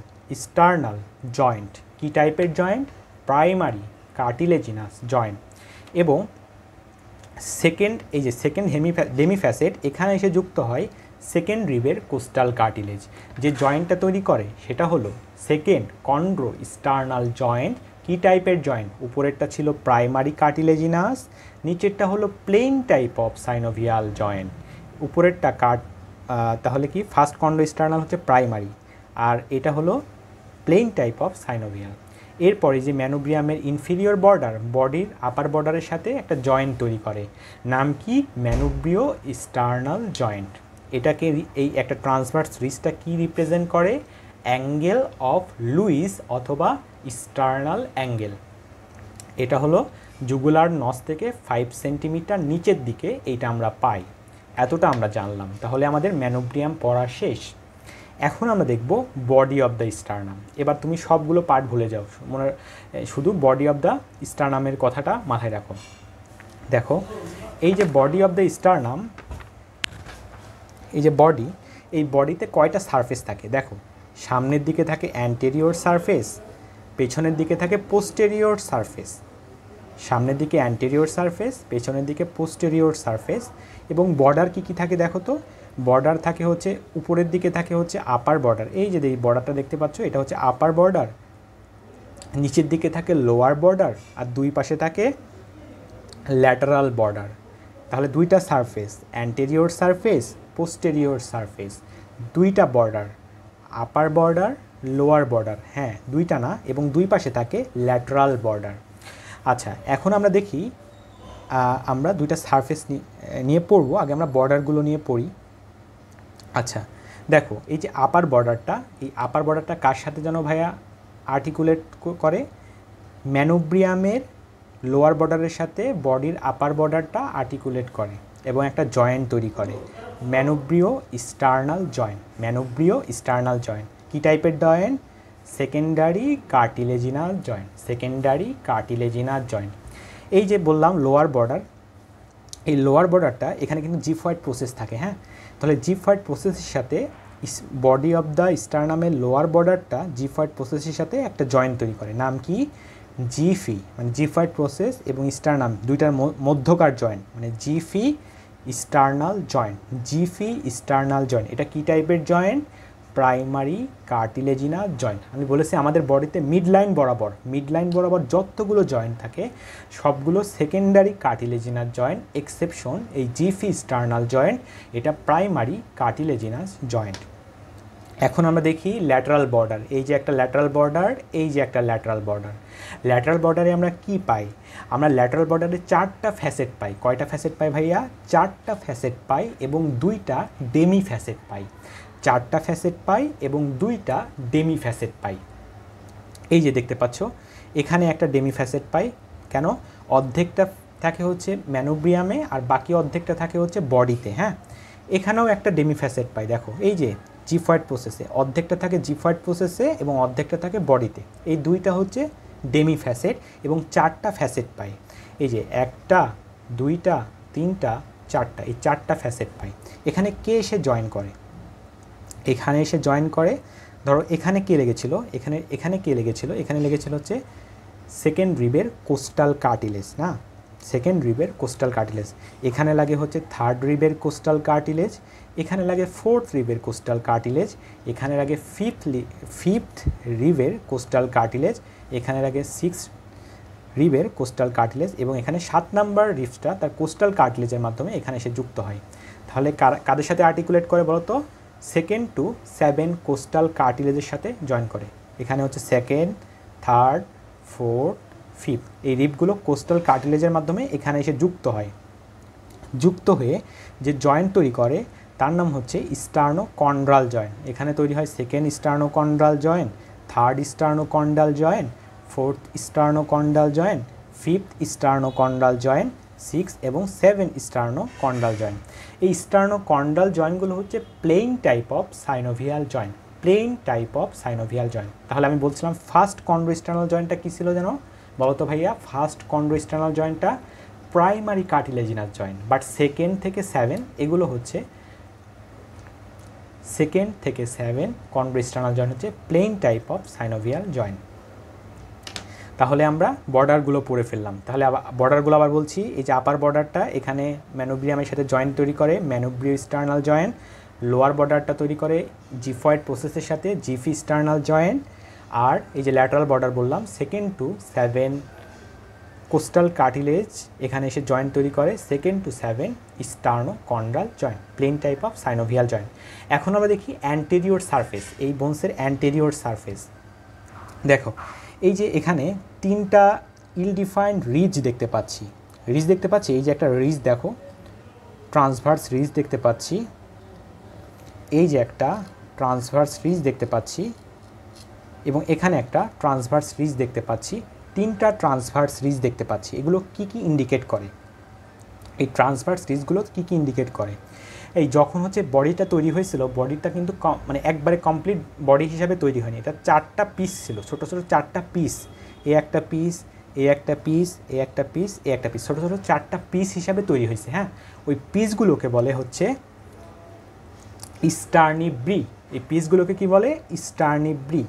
স্টার্নাল জয়েন্ট। কি টাইপের জয়েন্ট? Primary cartilaginous joint. এবং সেকেন্ড ডেমি ফ্যাসেট, এখানে এসে যুক্ত হয় সেকেন্ড রিবের কোস্টাল কার্টিলেজ। যে জয়েন্টটা তৈরি করে সেটা হলো সেকেন্ড কন্ড্রো স্টার্নাল জয়েন্ট। কি টাইপের জয়েন্ট? উপরেরটা ছিল প্রাইমারি কার্টিলেজিনাস, নিচেরটা হলো plane type of synovial joint. উপরেরটা তাহলে কি ফার্স্ট কন্ড্রো স্টার্নাল হচ্ছে প্রাইমারি আর এটা হলো প্লেন টাইপ অফ সাইনোভিয়াল। এরপরে যে ম্যানোব্রিয়ামের ইনফিরিয়র বর্ডার বডির আপার বর্ডারের সাথে একটা জয়েন্ট তৈরি করে, নাম কি? Manubriosternal joint. এটাকে এই একটা ট্রান্সভার্স রিজটা কি রিপ্রেজেন্ট করে? অ্যাঙ্গেল অফ লুইস অথবা স্টার্নাল অ্যাঙ্গেল। এটা হলো জুগুলার নচ থেকে 5 সেন্টিমিটার নিচের দিকে এইটা আমরা পাই। এতটা আমরা জানলাম। তাহলে আমাদের ম্যানোব্রিয়াম পড়া শেষ। এখন আমরা দেখব বডি অফ দ্য স্টার্নাম। এবার তুমি সবগুলো পার্ট ভুলে যাও, শুধু বডি অফ দ্য স্টার্নামের কথাটা মাথায় রাখো। দেখো এই যে বডি অফ দ্য স্টার্নাম, এই যে বডি, এই বডিতে কয়টা সারফেস থাকে দেখো। সামনের দিকে থাকে অ্যান্টেরিয়র সারফেস, পেছনের দিকে থাকে পোস্টেরিয়র সারফেস। সামনের দিকে অ্যান্টেরিয়র সারফেস, পেছনের দিকে পোস্টেরিয়র সারফেস। এবং বর্ডার কি থাকে দেখো তো। বর্ডার থাকে হচ্ছে উপরের দিকে থাকে হচ্ছে আপার বর্ডার, এই যে এই বর্ডারটা দেখতে পাচ্ছ এটা হচ্ছে আপার বর্ডার। নিচের দিকে থাকে লোয়ার বর্ডার আর 2 পাশে থাকে ল্যাটারাল বর্ডার। তাহলে 2টা surface, anterior surface, posterior surface, দুইটা border, upper border, lower border, হ্যাঁ দুইটা না, এবং দুই পাশে থাকে ল্যাটারাল বর্ডার। আচ্ছা, এখন আমরা দেখি, আমরা দুইটা সারফেস নিয়ে পড়বো, আগে আমরা বর্ডারগুলো নিয়ে পড়ি। আচ্ছা দেখো, এই যে আপার বর্ডারটা, এই আপার বর্ডারটা কার সাথে যেন ভাইয়া আর্টিকুলেট করে? ম্যানোব্রিয়ামের লোয়ার বর্ডারের সাথে বডির আপার বর্ডারটা আর্টিকুলেট করে এবং একটা জয়েন্ট তৈরি করে, manubriosternal joint. Manubriosternal joint কী টাইপের joint? Secondary cartilaginal joint. Secondary cartilaginal joint. এই যে বললাম লোয়ার বর্ডার, এই লোয়ার বর্ডারটা এখানে কিন্তু জিফয়েড প্রসেস থাকে, হ্যাঁ। তাহলে জিফয়েড প্রসেসের সাথে বডি অফ দ্য স্টার্নামের লোয়ার বর্ডারটা জিফয়েড প্রসেসের সাথে একটা জয়েন্ট তৈরি করে, নাম কি? জিফি, মানে জিফয়েড প্রসেস এবং স্টার্নাম দুইটার মধ্যকার জয়েন্ট, মানে jiffy sternal joint. Jiffy sternal joint, এটা কী টাইপের জয়েন্ট? Primary cartilaginal joint. আমি বলেছি আমাদের বডিতে মিড লাইন বরাবর যতগুলো জয়েন্ট থাকে সবগুলো সেকেন্ডারি কার্টিলেজিনাল জয়েন্ট, এক্সেপশন এই জিফি স্টার্নাল জয়েন্ট, এটা প্রাইমারি কার্টিলেজিনাস জয়েন্ট। এখন আমরা দেখি ল্যাটারাল বর্ডার। এই যে একটা ল্যাটারাল বর্ডার, এই যে একটা ল্যাটারাল বর্ডার। ল্যাটারাল বর্ডারে আমরা কি পাই? আমরা ল্যাটারাল বর্ডারে 4টা ফ্যাসেট পাই। কয়টা ফ্যাসেট পাই ভাইয়া? 4টা ফ্যাসেট পাই এবং 2টা ডেমি ফ্যাসেট পাই। 4টা ফ্যাসেট পাই এবং 2টা ডেমি ফ্যাসেট পাই। এই যে দেখতে পাচ্ছ, এখানে একটা ডেমি ফ্যাসেট পাই। কেন? অর্ধেকটা থাকে হচ্ছে ম্যানোব্রিয়ামে আর বাকি অর্ধেকটা থাকে হচ্ছে বডিতে, হ্যাঁ। এখানেও একটা ডেমি ফ্যাসেট পাই, দেখো এই যে জিফয়েড প্রসেসে, অর্ধেকটা থাকে জিফয়েড প্রসেসে এবং অর্ধেকটা থাকে বডিতে। এই 2টা হচ্ছে ডেমি ফ্যাসেট এবং 4টা ফ্যাসেট পাই। এই যে 1টা 2টা 3টা 4টা, এই 4টা ফ্যাসেট পাই। এখানে কে এসে জয়েন করে? এখানে এসে জয়েন করে, ধরো এখানে কে লেগেছিল, এখানে কে লেগেছিল? এখানে লেগেছিল হচ্ছে সেকেন্ড রিবের কোস্টাল কার্টিলেজ, না, সেকেন্ড রিবের কোস্টাল কার্টিলেজ। এখানে লাগে হচ্ছে থার্ড রিবের কোস্টাল কার্টিলেজ, এখানে লাগে ফোর্থ রিবের কোস্টাল কার্টিলেজ, এখানে লাগে ফিফথ রিবের কোস্টাল কার্টিলেজ, এখানে লাগে 6th রিবের কোস্টাল কার্টিলেজ, এবং এখানে 7 নাম্বার রিবসটা তার কোস্টাল কার্টিলেজের মাধ্যমে এখানে এসে যুক্ত হয়। তাহলে কাদের সাথে আর্টিকুলেট করে বলো তো? 2nd to 7 কোস্টাল কার্টিলেজের সাথে জয়েন করে। এখানে হচ্ছে 2nd, 3rd, 4th, 5th, এই রিবগুলো কোস্টাল কার্টিলেজের মাধ্যমে এখানে এসে যুক্ত হয়। যুক্ত হয়ে যে জয়েন্ট তৈরি করে তার নাম হচ্ছে স্টার্নোকন্ড্রাল জয়েন্ট। এখানে তৈরি হয় 2nd sternochondral joint, 3rd sternochondral joint, 4th sternochondral joint, 5th sternochondral joint, 6 এবং 7 স্টার্নোকন্ড্রাল জয়েন্ট। এই স্টার্নোকন্ড্রাল জয়েন্টগুলো হচ্ছে plane type of synovial joint. Plane type of synovial joint. তাহলে আমি বলছিলাম ফার্স্ট কন্ড্রোস্টার্নাল জয়েন্টটা কী ছিল যেন? বলো তো ভাইয়া, ফার্স্ট কন্ড্রোস্টার্নাল জয়েন্টটা primary cartilaginous joint, but 2nd থেকে 7 এগুলো হচ্ছে 2nd থেকে 7 কন্ড্রোস্টার্নাল জয়েন্ট হচ্ছে plane type of synovial joint. তাহলে আমরা বর্ডারগুলো পড়ে ফেললাম। তাহলে বর্ডারগুলো আবার বলছি, এই যে আপার বর্ডারটা এখানে ম্যানোব্রিয়ামের সাথে জয়েন্ট তৈরি করে, ম্যানোব্রিও স্টার্নাল জয়েন্ট। লোয়ার বর্ডারটা তৈরি করে জিফয়েড প্রসেসের সাথে, জিফি স্টার্নাল জয়েন্ট। আর এই যে ল্যাটারাল বর্ডার বললাম 2nd to 7 কোস্টাল কার্টিলেজ এখানে এসে জয়েন্ট তৈরি করে, 2nd to 7 sternochondral joint, plane type of synovial joint. এখন আমরা দেখি অ্যান্টেরিয়র সারফেস, এই বোনসের অ্যান্টেরিয়র সারফেস। দেখো এই যে এখানে 3টা ইল ডিফাইন্ড রিজ দেখতে পাচ্ছি, এই যে একটা রিজ দেখো, ট্রান্সভার্স রিজ দেখতে পাচ্ছি, এই যে একটা ট্রান্সভার্স রিজ দেখতে পাচ্ছি, এবং এখানে একটা ট্রান্সভার্স রিজ দেখতে পাচ্ছি। 3টা ট্রান্সভার্স রিজ দেখতে পাচ্ছি। এগুলো কি ইন্ডিকেট করে? এই ট্রান্সভার্স রিজগুলো কি ইন্ডিকেট করে? এই যখন হচ্ছে বডিটা তৈরি হয়েছিল, বডিটা কিন্তু মানে একবারে কমপ্লিট বডি হিসাবে তৈরি হয়নি, এটা 4টা পিস ছিল, ছোটো ছোটো 4টা পিস, এ একটা পিস, এ একটা পিস, এ একটা পিস, এ একটা পিস, ছোটো ছোটো 4টা পিস হিসাবে তৈরি হয়েছে, হ্যাঁ। ওই পিসগুলোকে বলে হচ্ছে স্টার্নিব্রি। এই পিসগুলোকে কি বলে? স্টার্নিব্রি।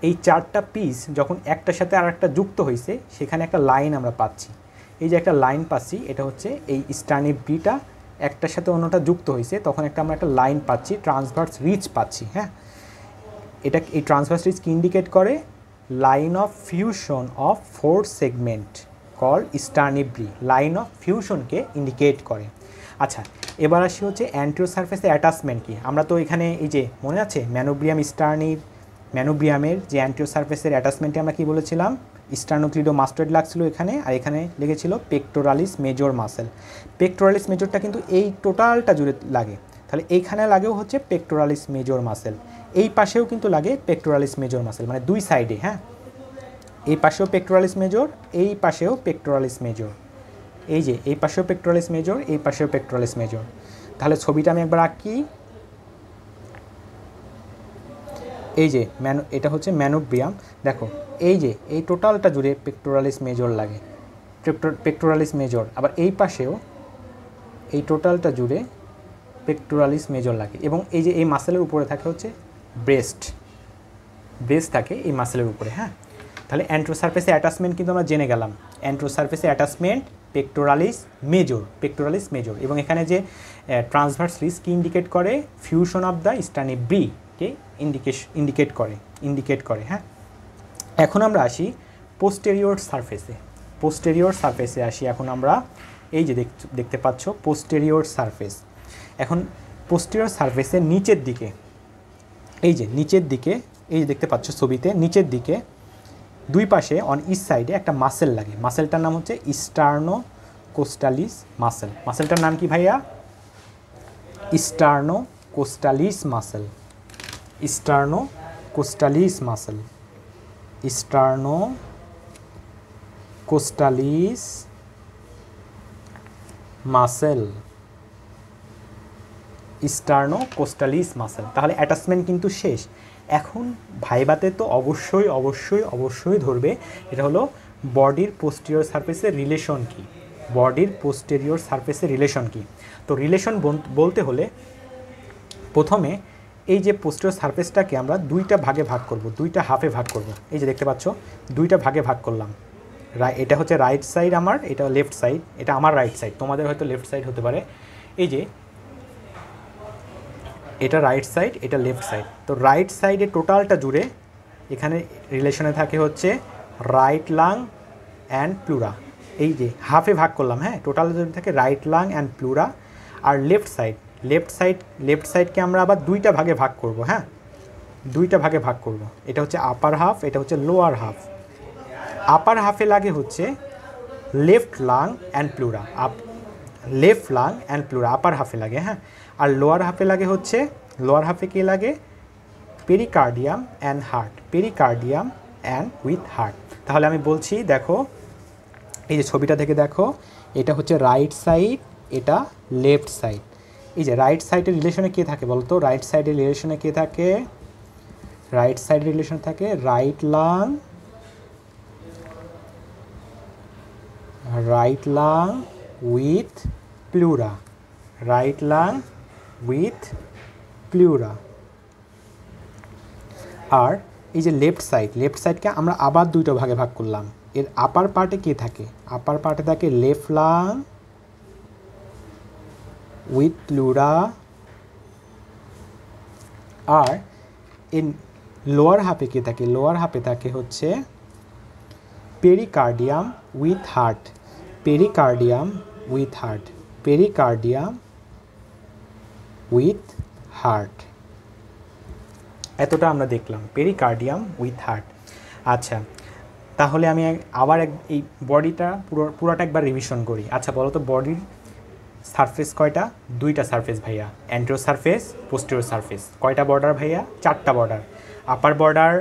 এই 4টা পিস যখন একটার সাথে আর একটা যুক্ত হয়েছে, সেখানে একটা লাইন আমরা পাচ্ছি। এই যে একটা লাইন পাচ্ছি, এটা হচ্ছে এই স্টার্নিব্রিটা একটার সাথে অন্যটা যুক্ত হয়েছে, তখন আমরা একটা লাইন পাচ্ছি, ট্রান্সভার্স রিজ পাচ্ছি, হ্যাঁ। এই ট্রান্সভার্স রিজ কি ইন্ডিকেট করে? Line of fusion of 4 segment call sternebrae, line of ফিউশনকে ইন্ডিকেট করে। আচ্ছা, এবার আসি হচ্ছে অ্যান্টেরিয়র সারফেসে অ্যাটাচমেন্ট কি। আমরা তো এখানে এই যে মনে আছে ম্যানোব্রিয়ামের যে অ্যান্টেরিয়র সারফেসের অ্যাটাচমেন্টে আমরা কি বলেছিলাম, স্টার্নোক্লিডোমাস্টয়েড লাগছিল এখানে, আর এখানে লেগেছিল পেক্টোরালিস মেজর মাসেল। পেক্টোরালিস মেজরটা কিন্তু এই টোটালটা জুড়ে লাগে, তাহলে এইখানে লাগেও হচ্ছে পেক্টোরালিস মেজর মাসেল, এই পাশেও কিন্তু লাগে পেক্টোরালিস মেজর মাসেল, মানে দুই সাইডে। হ্যাঁ, এই পাশেও পেক্টোরালিস মেজর, এই পাশেও পেক্টোরালিস মেজর, এই যে এই পাশেও পেক্টোরালিস মেজর, এই পাশেও পেক্টোরালিস মেজর। তাহলে ছবিটা আমি একবার আঁকি। এই যে এটা হচ্ছে ম্যানোব্রিয়াম, দেখো এই যে এই টোটালটা জুড়ে পেক্টোরালিস মেজর লাগে, পেক্টোরালিস মেজর। আবার এই পাশেও এই টোটালটা জুড়ে পেক্টোরালিস মেজর লাগে, এবং এই যে এই মাসেলের উপরে থাকে হচ্ছে ব্রেস্ট থাকে এই মাসেলের উপরে। হ্যাঁ, তাহলে অ্যান্টেরিয়র সারফেসে অ্যাটাচমেন্ট কিন্তু আমরা জেনে গেলাম, অ্যান্টেরিয়র সারফেসে অ্যাটাচমেন্ট পেক্টোরালিস মেজর, এবং এখানে যে ট্রান্সভার্স রিজ কি ইন্ডিকেট করে, ফিউশন অফ দ্য স্টার্নিব্রিকে ইন্ডিকেট করে। হ্যাঁ, এখন আমরা আসি পোস্টেরিয়র সারফেসে আসি। এখন আমরা এই যে দেখতে পাচ্ছ পোস্টেরিয়র সারফেস। এখন পোস্টেরিয়র সারফেসের নিচের দিকে, এই যে দেখতে পাচ্ছ ছবিতে, নিচের দিকে দুই পাশে অন ইচ সাইডে একটা মাসেল লাগে, মাসেলটার নাম হচ্ছে স্টার্নোকোস্টালিস মাসেল। মাসেলটার নাম কি ভাইয়া? স্টার্নোকোস্টালিস মাসেল। তাহলে অ্যাটাচমেন্ট কিন্তু শেষ। এখন ভাইবাতে তো অবশ্যই ধরবে এটা হলো বডির পোস্টেরিয়র সারফেসের রিলেশন কি। তো রিলেশন বলতে হলে প্রথমে এই যে পোস্টেরিয়র সারফেসটাকে আমরা দুইটা ভাগে ভাগ করব, দুইটা হাফে ভাগ করব। এই যে দেখতে পাচ্ছ দুইটা ভাগে ভাগ করলাম, এটা হচ্ছে রাইট সাইড আমার, এটা লেফট সাইড, এটা আমার রাইট সাইড, তোমাদের হয়তো লেফট সাইড হতে পারে। এই যে এটা রাইট সাইড, এটা লেফট সাইড। তো রাইট সাইডে টোটালটা জুড়ে এখানে রিলেশনে থাকে হচ্ছে রাইট লাং অ্যান্ড প্লুরা। এই যে হাফে ভাগ করলাম, হ্যাঁ, টোটাল জুড়ে থাকে রাইট লাং অ্যান্ড প্লুরা। আর লেফট সাইডকে আমরা আবার দুইটা ভাগে ভাগ করব। হ্যাঁ, দুইটা ভাগে ভাগ করব। এটা হচ্ছে আপার হাফ, এটা হচ্ছে লোয়ার হাফ। আপার হাফে লাগে হচ্ছে লেফট লাং অ্যান্ড প্লুরা, আপার হাফে লাগে। হ্যাঁ, আর লোয়ার হাফে লাগে হচ্ছে, লোয়ার হাফে কি লাগে, পেরিকার্ডিয়াম অ্যান্ড উইথ হার্ট। তাহলে আমি বলছি, দেখো এই যে ছবিটা থেকে দেখো, এটা হচ্ছে রাইট সাইড, এটা লেফট সাইড। এই যে রাইট সাইডের রিলেশনে কে থাকে বলো তো? রাইট সাইডের রিলেশনে থাকে রাইট লাং উইথ প্লুরা। আর এই যে লেফট সাইডকে আমরা আবার দুইটা ভাগে ভাগ করলাম। এর আপার পার্টে কে থাকে? আপার পার্টে থাকে লেফট লাং উইথ প্লুরা, আর এর লোয়ার হাফে কে থাকে? লোয়ার হাফে থাকে হচ্ছে পেরিকার্ডিয়াম উইথ হার্ট। এতটা আমরা দেখলাম, পেরিকার্ডিয়াম উইথ হার্ট। আচ্ছা, তাহলে আমি আবার এই বডিটা পুরোটা একবার রিভিশন করি। আচ্ছা বলো তো, বডির সারফেস কয়টা? দুইটা সারফেস ভাইয়া, অ্যান্টেরিয়র সারফেস, পোস্টেরিয়র সারফেস। কয়টা বর্ডার ভাইয়া? 4টা border, upper border,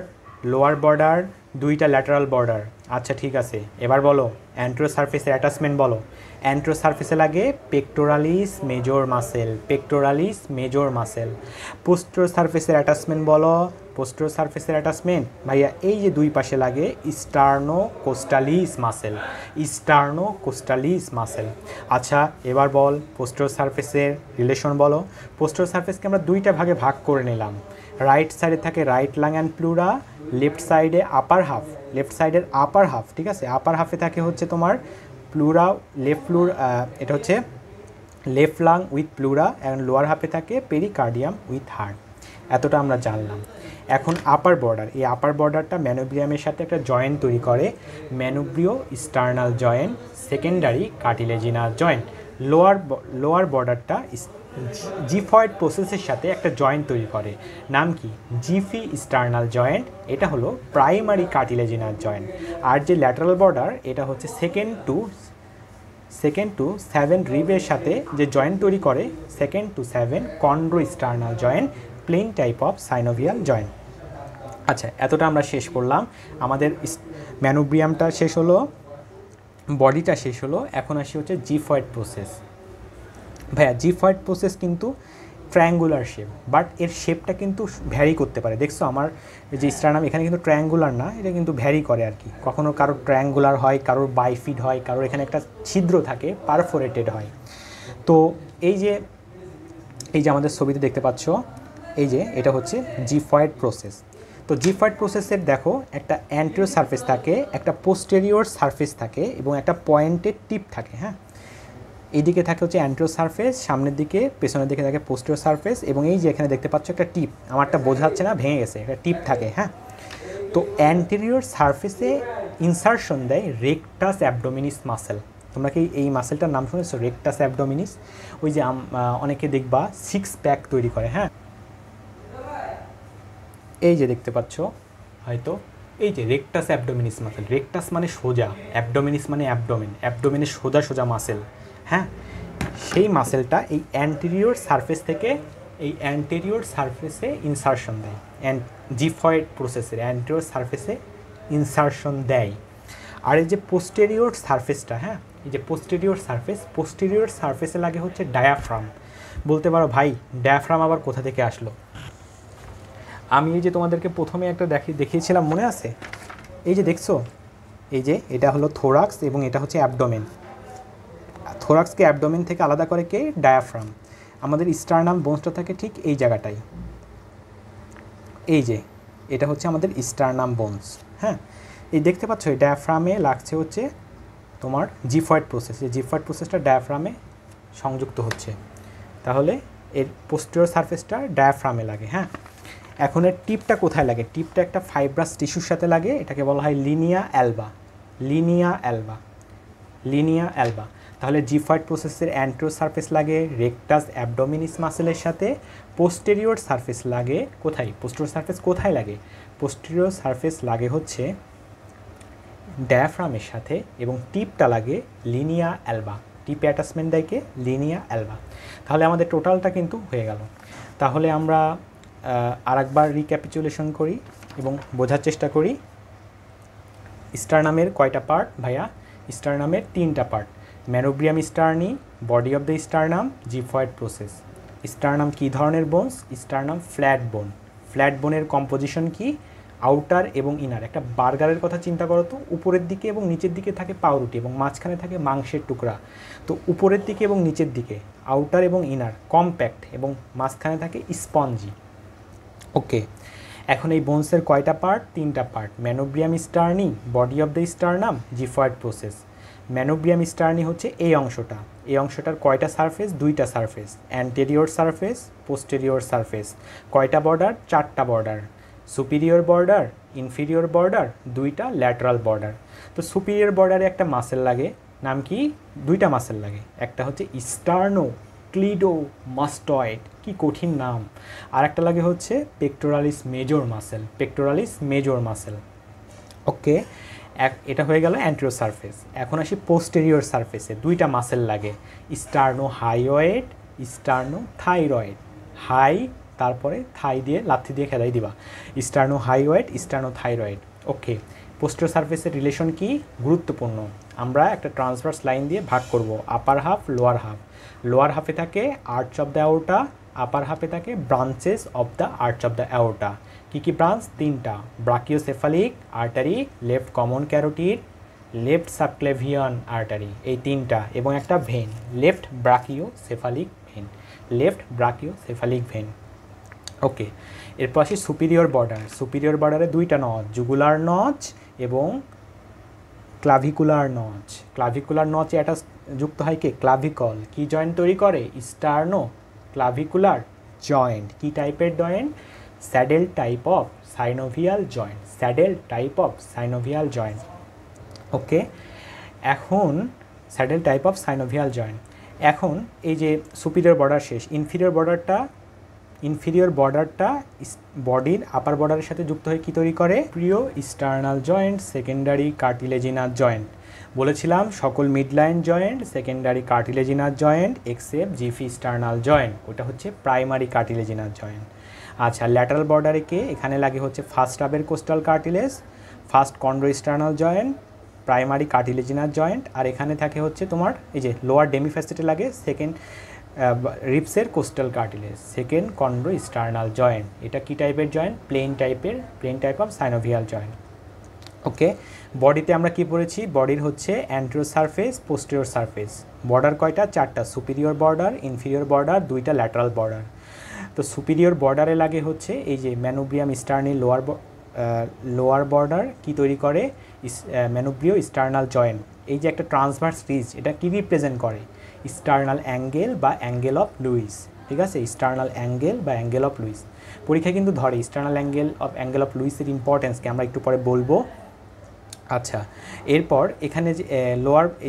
lower border, দুইটা ল্যাটারাল বর্ডার। আচ্ছা ঠিক আছে, এবার বলো অ্যান্টেরিয়র সারফেসের অ্যাটাচমেন্ট বলো। অ্যান্টেরিয়র সারফেসে লাগে পেক্টোরালিস মেজর মাসেল। পোস্টেরিয়র সারফেসের অ্যাটাচমেন্ট বলো। পোস্টেরিয়র সারফেসের অ্যাটাচমেন্ট ভাইয়া এই যে দুই পাশে লাগে স্টার্নোকোস্টালিস মাসেল। আচ্ছা এবার বল পোস্টেরিয়র সারফেসের রিলেশন বলো। পোস্টেরিয়র সারফেসকে আমরা দুইটা ভাগে ভাগ করে নিলাম। রাইট সাইডে থাকে right lung and pleura, left সাইডের আপার হাফ, ঠিক আছে, আপার হাফে থাকে হচ্ছে তোমার প্লুরা, এটা হচ্ছে left lung with pleura, and lower হাফে থাকে পেরিকার্ডিয়াম উইথ হার্ট। এতটা আমরা জানলাম। এখন আপার বর্ডার, এই আপার বর্ডারটা ম্যানোব্রিয়ামের সাথে একটা জয়েন্ট তৈরি করে, manubriosternal joint, secondary cartilaginal joint. Lower বর্ডারটা জিফয়েড প্রসেসের সাথে একটা জয়েন্ট তৈরি করে, নাম কি? Xiphisternal joint. এটা হলো প্রাইমারি কার্টিলেজিনাস জয়েন্ট। আর যে ল্যাটারাল বর্ডার, এটা হচ্ছে সেকেন্ড টু 7 রিবের সাথে যে জয়েন্ট তৈরি করে, second to 7 chondrosternal joint, plane type of synovial joint. আচ্ছা, এতটা আমরা শেষ করলাম। আমাদের ম্যানোব্রিয়ামটা শেষ হলো, বডিটা শেষ হলো। এখন আসি হচ্ছে জিফয়েড প্রসেস। ভাইয়া, জিফয়েড প্রসেস কিন্তু ট্রায়াঙ্গুলার শেপ, বাট এর শেপটা কিন্তু ভ্যারি করতে পারে। দেখছো আমার যে স্টার্নাম এখানে কিন্তু ট্রায়াঙ্গুলার না, এটা কিন্তু ভ্যারি করে আর কি। কখনো কারোর ট্রায়াঙ্গুলার হয়, কারোর বাইফিড হয়, কারোর এখানে একটা ছিদ্র থাকে, পারফোরেটেড হয়। তো এই যে আমাদের ছবিতে দেখতে পাচ্ছ, এই যে এটা হচ্ছে জিফয়েড প্রসেস। তো জিফয়েড প্রসেসের দেখো একটা অ্যান্টেরিয়র সারফেস থাকে, একটা পোস্টেরিয়র সারফেস থাকে এবং একটা পয়েন্টেড টিপ থাকে। হ্যাঁ, এইদিকে থাকে হচ্ছে অ্যান্টেরিয়র সারফেস, সামনের দিকে পেছনের দিকে থাকে পোস্টেরিয়র সারফেস, এবং এই যে এখানে দেখতে পাচ্ছ একটা টিপ, আমারটা বোঝাচ্ছে না, ভেঙে গেছে, একটা টিপ থাকে। হ্যাঁ, তো অ্যান্টেরিয়র সারফেসে ইনসারশন দেয় রেকটাস অ্যাবডোমিনিস মাসেল। তোমরা কি এই মাসেলটার নাম শুনেছো? Rectus abdominis. ওই যে অনেকে দেখবা 6 প্যাক তৈরি করে। হ্যাঁ, এই যে দেখতে পাচ্ছ হয়তো, এই যে রেকটাস অ্যাবডোমিনিস মাসেল। রেকটাস মানে সোজা, অ্যাবডোমিনিস মানে অ্যাবডোমিনের সোজা সোজা মাসেল। হ্যাঁ, সেই মাসেলটা এই অ্যান্টেরিয়র সারফেস থেকে এই অ্যান্টেরিয়র সারফেসে ইনসারশন দেয়, জিফয়েড প্রসেসের অ্যান্টেরিয়র সারফেসে ইনসারশন দেয়। আর এই যে পোস্টেরিয়র সারফেসটা, হ্যাঁ, এই যে পোস্টেরিয়র সারফেসে লাগে হচ্ছে ডায়াফ্রাম। বলতে পারো ভাই, ডায়াফ্রাম আবার কোথা থেকে আসলো? আমি এই যে তোমাদেরকে প্রথমে একটা দেখিয়েছিলাম, মনে আছে? এই যে দেখছো, এই যে এটা হলো থোরাক্স এবং এটা হচ্ছে অ্যাবডোমেন। থোরাক্সকে অ্যাবডোমেন থেকে আলাদা করে কে? ডায়াফ্রাম। আমাদের স্টার্নাম বোনসটা থাকে ঠিক এই জায়গাটাই। এই যে এটা হচ্ছে আমাদের স্টার্নাম বোনস। হ্যাঁ, এই দেখতে পাচ্ছ, এই ডায়াফ্রামে লাগছে হচ্ছে তোমার জিফয়েড প্রসেস। এই জিফয়েড প্রসেসটা ডায়াফ্রামে সংযুক্ত হচ্ছে, তাহলে এর পোস্টেরিয়র সারফেসটা ডায়াফ্রামে লাগে। হ্যাঁ, এখন এর টিপটা কোথায় লাগে? টিপটা একটা ফাইব্রাস টিস্যুর সাথে লাগে, এটাকে বলা হয় লিনিয়া অ্যালবা। তাহলে জিফয়েড প্রসেসের অ্যান্টেরিয়র সারফেস লাগে রেকটাস অ্যাবডোমিনিস মাসেলের সাথে, পোস্টেরিয়র সারফেস লাগে কোথায়? পোস্টেরিয়র সারফেস কোথায় লাগে? পোস্টেরিয়র সারফেস লাগে হচ্ছে ডায়াফ্রামের সাথে, এবং টিপটা লাগে লিনিয়া অ্যালবা। টিপে অ্যাটাচমেন্ট দেয় কে? লিনিয়া অ্যালবা। তাহলে আমাদের টোটালটা কিন্তু হয়ে গেল। তাহলে আমরা আরেকবার রিক্যাপিচুলেশন করি এবং বোঝার চেষ্টা করি। স্টারনামের কয়টা পার্ট ভাইয়া? স্টারনামের 3টা part. Manubrium sterni, body of the sternum, xiphoid process. Sternum কী ধরনের bones? Sternum flat bone. Flat বোনের কম্পোজিশন কি? আউটার এবং ইনার। একটা বার্গারের কথা চিন্তা করো তো, উপরের দিকে এবং নিচের দিকে থাকে পাউরুটি এবং মাঝখানে থাকে মাংসের টুকরা। তো উপরের দিকে এবং নিচের দিকে আউটার এবং ইনার কম্প্যাক্ট, এবং মাঝখানে থাকে স্পঞ্জি। ওকে, এখন এই বোনসের কয়টা পার্ট? 3টা part. Manubrium sterni, body of the sternum, xiphoid process. Manubrium স্টার্নি হচ্ছে এই অংশটা। এই অংশটার কয়টা সারফেস? 2টা surface, anterior surface, posterior surface. কয়টা বর্ডার? 4টা border, superior border, inferior border, 2টা ল্যাটারাল বর্ডার। তো সুপিরিয়র বর্ডারে একটা মাসেল লাগে, নাম কি? 2টা মাসেল লাগে, একটা হচ্ছে স্টার্নো ক্লিডোমাস্টয়েড, কি কঠিন নাম। আর একটা লাগে হচ্ছে পেক্টোরালিস মেজর মাসেল। ওকে, এটা হয়ে গেল অ্যান্টেরিয়র সারফেস। এখন আসি পোস্টেরিয়র সারফেসে, 2টা মাসেল লাগে, স্টার্নোহাইয়েড, স্টার্নোথাইরয়েড। হাই তারপরে থাই দিয়ে লাথি দিয়ে খেলাই দিবা, স্টার্নোহাইয়েড, স্টার্নোথাইরয়েড। ওকে, পোস্টেরিয়র সারফেসের রিলেশন কি? গুরুত্বপূর্ণ। আমরা একটা ট্রান্সভার্স লাইন দিয়ে ভাগ করব, upper half, lower half. Lower হাফে থাকে arch of the aorta, upper হাফে থাকে branches of the arch of the aorta. কী কী ব্রাঞ্চ? 3টা, brachiocephalic artery, left common carotid, left subclavian artery, এই 3টা, এবং একটা vein, left brachiocephalic vein. Okay, এরপর আসি সুপিরিয়র বর্ডারে 2টা নচ, জুগুলার নচ এবং ক্লাভিকুলার নচে এটা যুক্ত হয় কে? ক্লাভিকল। কি জয়েন্ট তৈরি করে? Sternoclavicular joint. কি টাইপের joint? Saddle type of synovial joint. Okay, এখন saddle type of synovial joint. এখন এই যে সুপিরিয়র বর্ডার শেষ, ইনফিরিয়র বর্ডারটা বডির আপার বর্ডারের সাথে যুক্ত হয়ে কী তৈরি করে? প্রিয় sternal joint, secondary cartilaginous joint. বলেছিলাম সকল midline joint secondary cartilaginous joint except xiphisternal joint, ওটা হচ্ছে প্রাইমারি কার্টিলেজিনাস জয়েন্ট। আচ্ছা, ল্যাটারাল বর্ডারে কে? এখানে লাগে হচ্ছে ফার্স্ট রাবের costal cartilage, first chondrosternal joint, primary cartilaginous joint, আর এখানে থাকে হচ্ছে তোমার এই যে লোয়ার ডেমিফ্যাসেটে লাগে সেকেন্ড রিপসের costal cartilage, second chondrosternal joint. এটা কি টাইপের joint? Plane type of synovial joint. Okay, বডিতে আমরা কি পড়েছি? বডির হচ্ছে anterior surface, posterior surface. Border কয়টা? 4টা, সুপিরিয়র বর্ডার, ইনফিরিয়র বর্ডার, 2টা ল্যাটারাল বর্ডার। তো সুপিরিয়র বর্ডারে লাগে হচ্ছে এই যে ম্যানুব্রিয়াম স্টার্নি লোয়ার বর্ডার কি তৈরি করে? ম্যানুব্রিও স্টার্নাল জয়েন্ট। এই যে একটা ট্রান্সভার্স রিজ, এটা কি রিপ্রেজেন্ট করে? স্টার্নাল অ্যাঙ্গেল বা অ্যাঙ্গেল অফ লুইস। ঠিক আছে, স্টার্নাল অ্যাঙ্গেল বা অ্যাঙ্গেল অফ লুইস পরীক্ষায় কিন্তু ধরে। স্টার্নাল অ্যাঙ্গেল অফ লুইসের ইম্পর্টেন্সকে আমরা একটু পরে বলবো। আচ্ছা, এরপর এখানে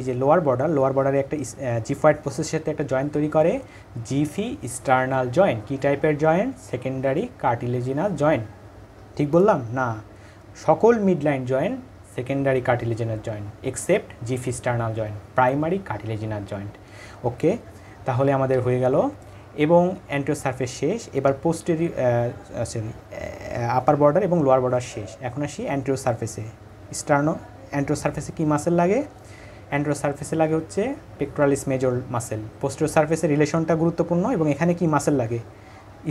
যে লোয়ার বর্ডারে একটা জিফয়েড প্রসেসের সাথে একটা জয়েন্ট তৈরি করে, জিফি স্টার্নাল জয়েন্ট। কি টাইপের জয়েন্ট? Secondary cartilaginous joint. ঠিক বললাম না? সকল midline joint secondary cartilaginous joint except xiphisternal joint, primary cartilaginous joint. Okay, তাহলে আমাদের হয়ে গেল। এবং অ্যান্টেরিয়র সারফেস শেষ, এবার আপার বর্ডার এবং লোয়ার বর্ডার শেষ। এখন আসি অ্যান্টেরিয়র সারফেসে। অ্যান্টেরিয়র সারফেসে কি মাসেল লাগে? অ্যান্টেরিয়র সারফেসে লাগে হচ্ছে পেক্টোরালিস মেজর মাসেল। পোস্টেরিয়র সারফেসে রিলেশনটা গুরুত্বপূর্ণ, এবং এখানে কি মাসেল লাগে?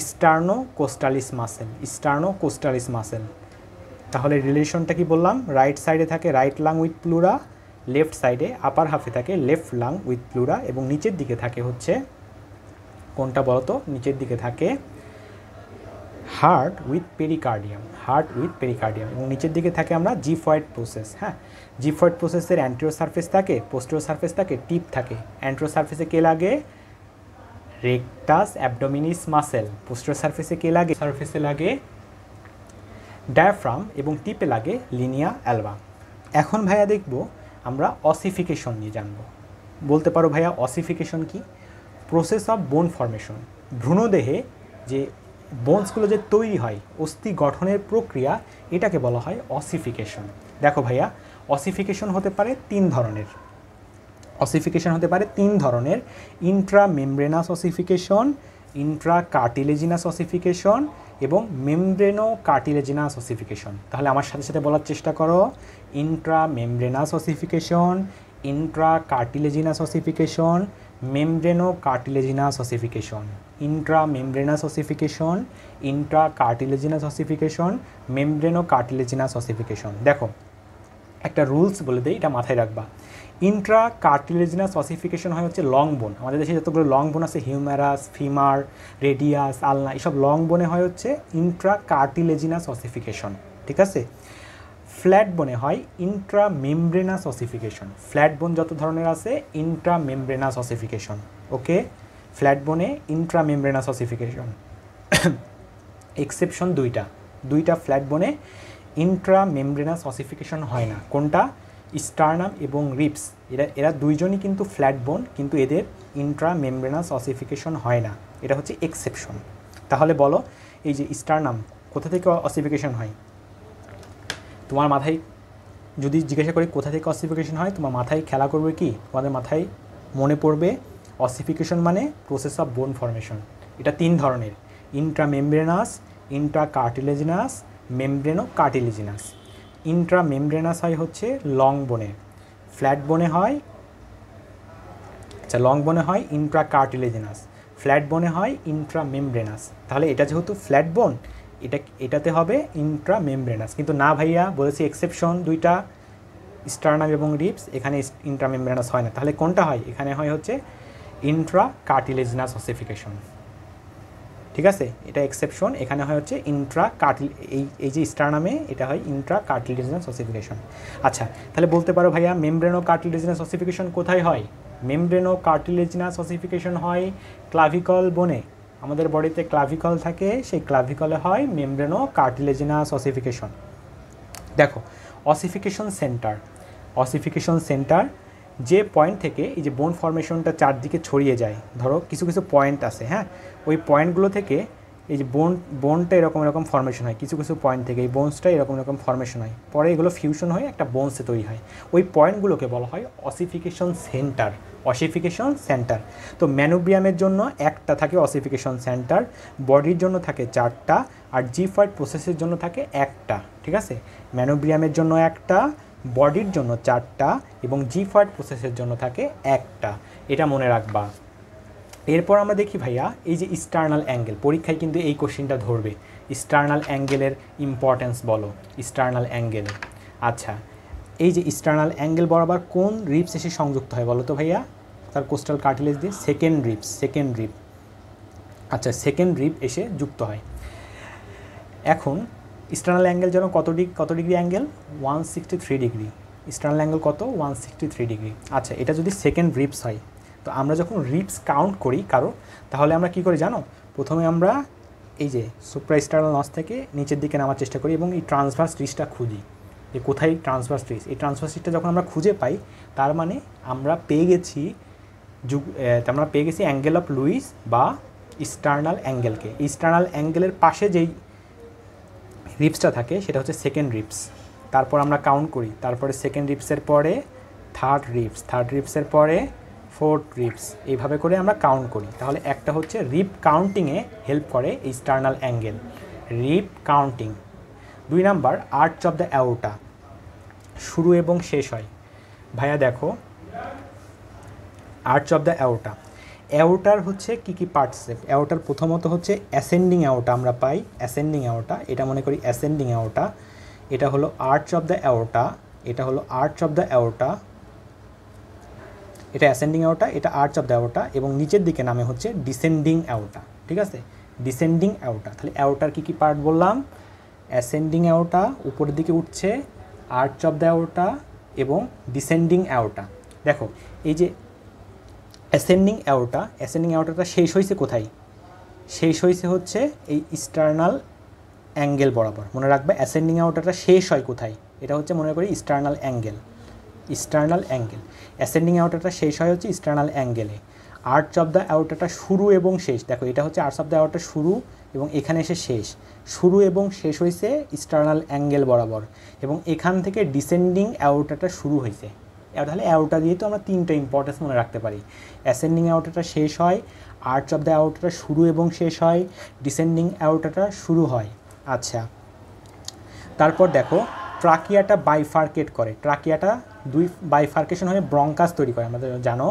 স্টার্নো-কোস্টালিস মাসেল। তাহলে রিলেশনটা কি বললাম? রাইট সাইডে থাকে right lung with pleura, left সাইডে আপার হাফে থাকে লেফট লাং উইথ প্লুরা, এবং নিচের দিকে থাকে হচ্ছে কোনটা বলতো? নিচের দিকে থাকে হার্ট উইথ পেরিকার্ডিয়াম, এবং নিচের দিকে থাকে আমরা জিফয়েড প্রসেস। হ্যাঁ, জিফয়েড প্রসেসের অ্যান্টেরিয়র সারফেস থাকে, পোস্টেরিয়র সারফেস থাকে, টিপ থাকে। অ্যান্টেরিয়র সারফেসে কে লাগে? Rectus abdominis muscle. পোস্টেরিয়র সারফেসে কে লাগে? সারফেসে লাগে ডায়াফ্রাম, এবং টিপে লাগে লিনিয়া অ্যালবা। এখন ভাইয়া দেখব আমরা অসিফিকেশন নিয়ে জানবো। বলতে পারো ভাইয়া অসিফিকেশন কি? Process of bone formation. ভ্রূণদেহে যে বোনসগুলো যে তৈরি হয়, অস্থি গঠনের প্রক্রিয়া, এটাকে বলা হয় অসিফিকেশন। দেখো ভাইয়া, অসিফিকেশন হতে পারে তিন ধরনের। ইন্ট্রামেমব্রেনাস অসিফিকেশন, ইন্ট্রাকার্টিলেজিনাস অসিফিকেশন, এবং মেমব্রেনো কার্টিলেজিনাস অসিফিকেশন। তাহলে আমার সাথে সাথে বলার চেষ্টা করো। Intramembranous ossification, intracartilaginous ossification, membranocartilaginous ossification. Intramembranous ossification, intracartilaginous ossification, membranocartilaginous ossification. দেখো, একটা রুলস বলে দেই, এটা মাথায় রাখবা। ইন্ট্রাকার্টিলেজিনাস অসিফিকেশন হয় হচ্ছে লং বোন। আমাদের দেশে যতগুলো লং বোন আছে, হিউমেরাস, ফিমার, রেডিয়াস, আলনা, এসব লং বোনে হয় হচ্ছে ইন্ট্রাকার্টিলেজিনাস অসিফিকেশন। ঠিক আছে, ফ্ল্যাট বোনে হয় ইন্ট্রামেমব্রেনাস অসিফিকেশন। ফ্ল্যাট বোন যত ধরনের আছে, ইন্ট্রামেমব্রেনাস অসিফিকেশন। ওকে, ফ্ল্যাট বোনে ইন্ট্রামেমব্রেনাস অসিফিকেশন। এক্সেপশন দুইটা ফ্ল্যাট বোনে ইন্ট্রামেমব্রেনাস অসিফিকেশন হয় না। কোনটা? স্টার্নাম এবং রিপস। এরা দুইজনই কিন্তু ফ্ল্যাট বোন, কিন্তু এদের ইন্ট্রামেমব্রেনাস অসিফিকেশন হয় না। এটা হচ্ছে এক্সেপশন। তাহলে বলো, এই যে স্টার্নাম কোথা থেকে অসিফিকেশন হয়? তোমার মাথায় যদি জিজ্ঞাসা করি কোথা থেকে অসিফিকেশন হয়, তোমার মাথায় খেলা করবে কি? তোমাদের মাথায় মনে পড়বে অসিফিকেশন মানে প্রসেস অফ বোন ফর্মেশন। এটা তিন ধরনের: ইন্ট্রামেমব্রেনাস, ইন্ট্রাকার্টিলেজিনাস, মেমব্রেনো কার্টিলেজিনাস। ইন্ট্রামেমব্রেনাস হয় হচ্ছে লং বোনে, ফ্ল্যাট বোনে হয় লং বোনে হয় ইন্ট্রাকার্টিলেজিনাস, ফ্ল্যাট বোনে হয় ইন্ট্রামেমব্রেনাস। তাহলে এটা যেহেতু ফ্ল্যাট বোন, এটাতে হবে ইন্ট্রামেমব্রেনাস। কিন্তু না ভাইয়া, বলেছি এক্সেপশন দুইটা, স্টার্নাম এবং রিপস, এখানে ইন্ট্রামেমব্রেনাস হয় না। তাহলে কোনটা হয়? এখানে হয় হচ্ছে ইন্ট্রাকার্টিলেজিনাস অসিফিকেশন। ঠিক আছে, এটা এক্সেপশন। এখানে হয় হচ্ছে এই যে স্টার্নামে এটা হয় ইন্ট্রাকার্টিলেজিনাস অসিফিকেশন। আচ্ছা, তাহলে বলতে পারো ভাইয়া মেমব্রেনো কার্টিলেজিনাস অসিফিকেশন কোথায় হয়? মেমব্রেনো কার্টিলেজিনাস অসিফিকেশন হয় ক্লাভিকল বোনে। আমাদের বডিতে ক্লাভিকল থাকে, সেই ক্লাভিকলে হয় মেমব্রেনো কার্টিলেজিনাস অসিফিকেশন। দেখো, অসিফিকেশন সেন্টার যে পয়েন্ট থেকে এই যে বোন ফর্মেশনটা চারদিকে ছড়িয়ে যায়, ধরো কিছু কিছু পয়েন্ট আছে, হ্যাঁ, ওই পয়েন্টগুলো থেকে এই যে বোনটা এরকম ফর্মেশন হয়, কিছু কিছু পয়েন্ট থেকে এই বোনসটা এরকম ফর্মেশন হয়, পরে এগুলো ফিউশন হয়ে একটা বোনসে তৈরি হয়। ওই পয়েন্টগুলোকে বলা হয় অসিফিকেশন সেন্টার। তো ম্যানোব্রিয়ামের জন্য একটা থাকে অসিফিকেশন সেন্টার, বডির জন্য থাকে 4টা, আর জিফয়েড প্রসেসের জন্য থাকে একটা। ঠিক আছে, ম্যানোব্রিয়ামের জন্য একটা, বডির জন্য 4টা এবং জিফয়েড প্রসেসের জন্য থাকে একটা। এটা মনে রাখবা। এরপর আমরা দেখি ভাইয়া এই যে ইস্টার্নাল অ্যাঙ্গেল, পরীক্ষায় কিন্তু এই কোশ্চেনটা ধরবে, ইস্টার্নাল অ্যাঙ্গেলের ইম্পর্টেন্স বলো ইস্টার্নাল অ্যাঙ্গেলে। আচ্ছা, এই যে ইস্টার্নাল অ্যাঙ্গেল বরাবর কোন রিবস এসে সংযুক্ত হয় বলো তো ভাইয়া? তার কোস্টাল কার্টিলেজ দিয়ে সেকেন্ড রিব। আচ্ছা, সেকেন্ড রিব এসে যুক্ত হয়। এখন ইস্টার্নাল অ্যাঙ্গেল যেন কত ডিগ্রি অ্যাঙ্গেল? 163 ডিগ্রি। ইস্টার্নাল অ্যাঙ্গেল কত? 163 ডিগ্রি। আচ্ছা, এটা যদি সেকেন্ড রিবস হয়, তো আমরা যখন রিবস কাউন্ট করি কারো, তাহলে আমরা কী করি জানো? প্রথমে আমরা এই যে সুপ্রা ইস্টার্নাল নস থেকে নিচের দিকে নামার চেষ্টা করি এবং এই ট্রান্সভার্স রিজটা খুঁজি, যে কোথায় ট্রান্সভার্স রিজ। এই ট্রান্সভার্স রিজটা যখন আমরা খুঁজে পাই, তার মানে আমরা পেয়ে গেছি অ্যাঙ্গেল অফ লুইস বা ইস্টার্নাল অ্যাঙ্গেলকে। ইস্টার্নাল অ্যাঙ্গেলের পাশে যেই রিবসটা থাকে সেটা হচ্ছে সেকেন্ড রিবস। তারপর আমরা কাউন্ট করি, তারপরে সেকেন্ড রিবসের পরে থার্ড রিবসের পরে ফোর্থ রিবস, এইভাবে করে আমরা কাউন্ট করি। তাহলে একটা হচ্ছে রিব কাউন্টিংয়ে হেল্প করে sternal angle, rib counting. 2 number arch of the aorta, শুরু এবং শেষ হয়। ভাইয়া দেখো, আর্চ অফ দ্য অ্যাওর্টার হচ্ছে কী পার্টস? অ্যাওর্টার প্রথমত হচ্ছে অ্যাসেন্ডিং অ্যাওর্টা আমরা পাই, অ্যাসেন্ডিং অ্যাওর্টা, এটা মনে করি অ্যাসেন্ডিং অ্যাওর্টা। এটা হলো আর্চ অফ দ্য অ্যাওর্টা, এটা হলো আর্চ অফ দ্য অ্যাওর্টা, এটা অ্যাসেন্ডিং অ্যাওর্টা, এটা আর্চ অফ দ্য অ্যাওর্টা, এবং নিচের দিকে নামে হচ্ছে ডিসেন্ডিং অ্যাওর্টা। ঠিক আছে, ডিসেন্ডিং অ্যাওর্টা। তাহলে অ্যাওর্টার কী পার্ট বললাম? অ্যাসেন্ডিং অ্যাওর্টা উপরের দিকে উঠছে, আর্চ অফ দ্য অ্যাওর্টা এবং ডিসেন্ডিং অ্যাওর্টা। দেখো এই যে অ্যাসেন্ডিং অ্যাওর্টাটা শেষ হয়েছে কোথায়? শেষ হয়েছে হচ্ছে এই ইস্টার্নাল অ্যাঙ্গেল বরাবর। মনে রাখবে অ্যাসেন্ডিং অ্যাওর্টাটা শেষ হয় কোথায়? এটা হচ্ছে মনে করি ইস্টার্নাল অ্যাঙ্গেল। অ্যাসেন্ডিং অ্যাওর্টাটা শেষ হয় হচ্ছে ইস্টার্নাল অ্যাঙ্গেলে। আর্চ অফ দ্য অ্যাওর্টাটা শুরু এবং শেষ, দেখো এটা হচ্ছে আর্চ অফ দ্য অ্যাওর্টা শুরু এবং এখানে এসে শেষ। শুরু এবং শেষ হয়েছে ইস্টার্নাল অ্যাঙ্গেল বরাবর, এবং এখান থেকে ডিসেন্ডিং অ্যাওর্টাটা শুরু হয়েছে। তাহলে অ্যাওর্টা দিয়ে তো আমরা 3টা ইম্পর্টেন্স মনে রাখতে পারি। অ্যাসেন্ডিং অ্যাওর্টাটা শেষ হয়, আর্চ অফ দ্য অ্যাওর্টাটা শুরু এবং শেষ হয়, ডিসেন্ডিং অ্যাওর্টাটা শুরু হয়। আচ্ছা, তারপর দেখো ট্রাকিয়াটা বাইফার্কেট করে, ট্রাকিয়াটা দুই বাইফার্কেশন হয়ে ব্রঙ্কাস তৈরি করে। আমাদের জানো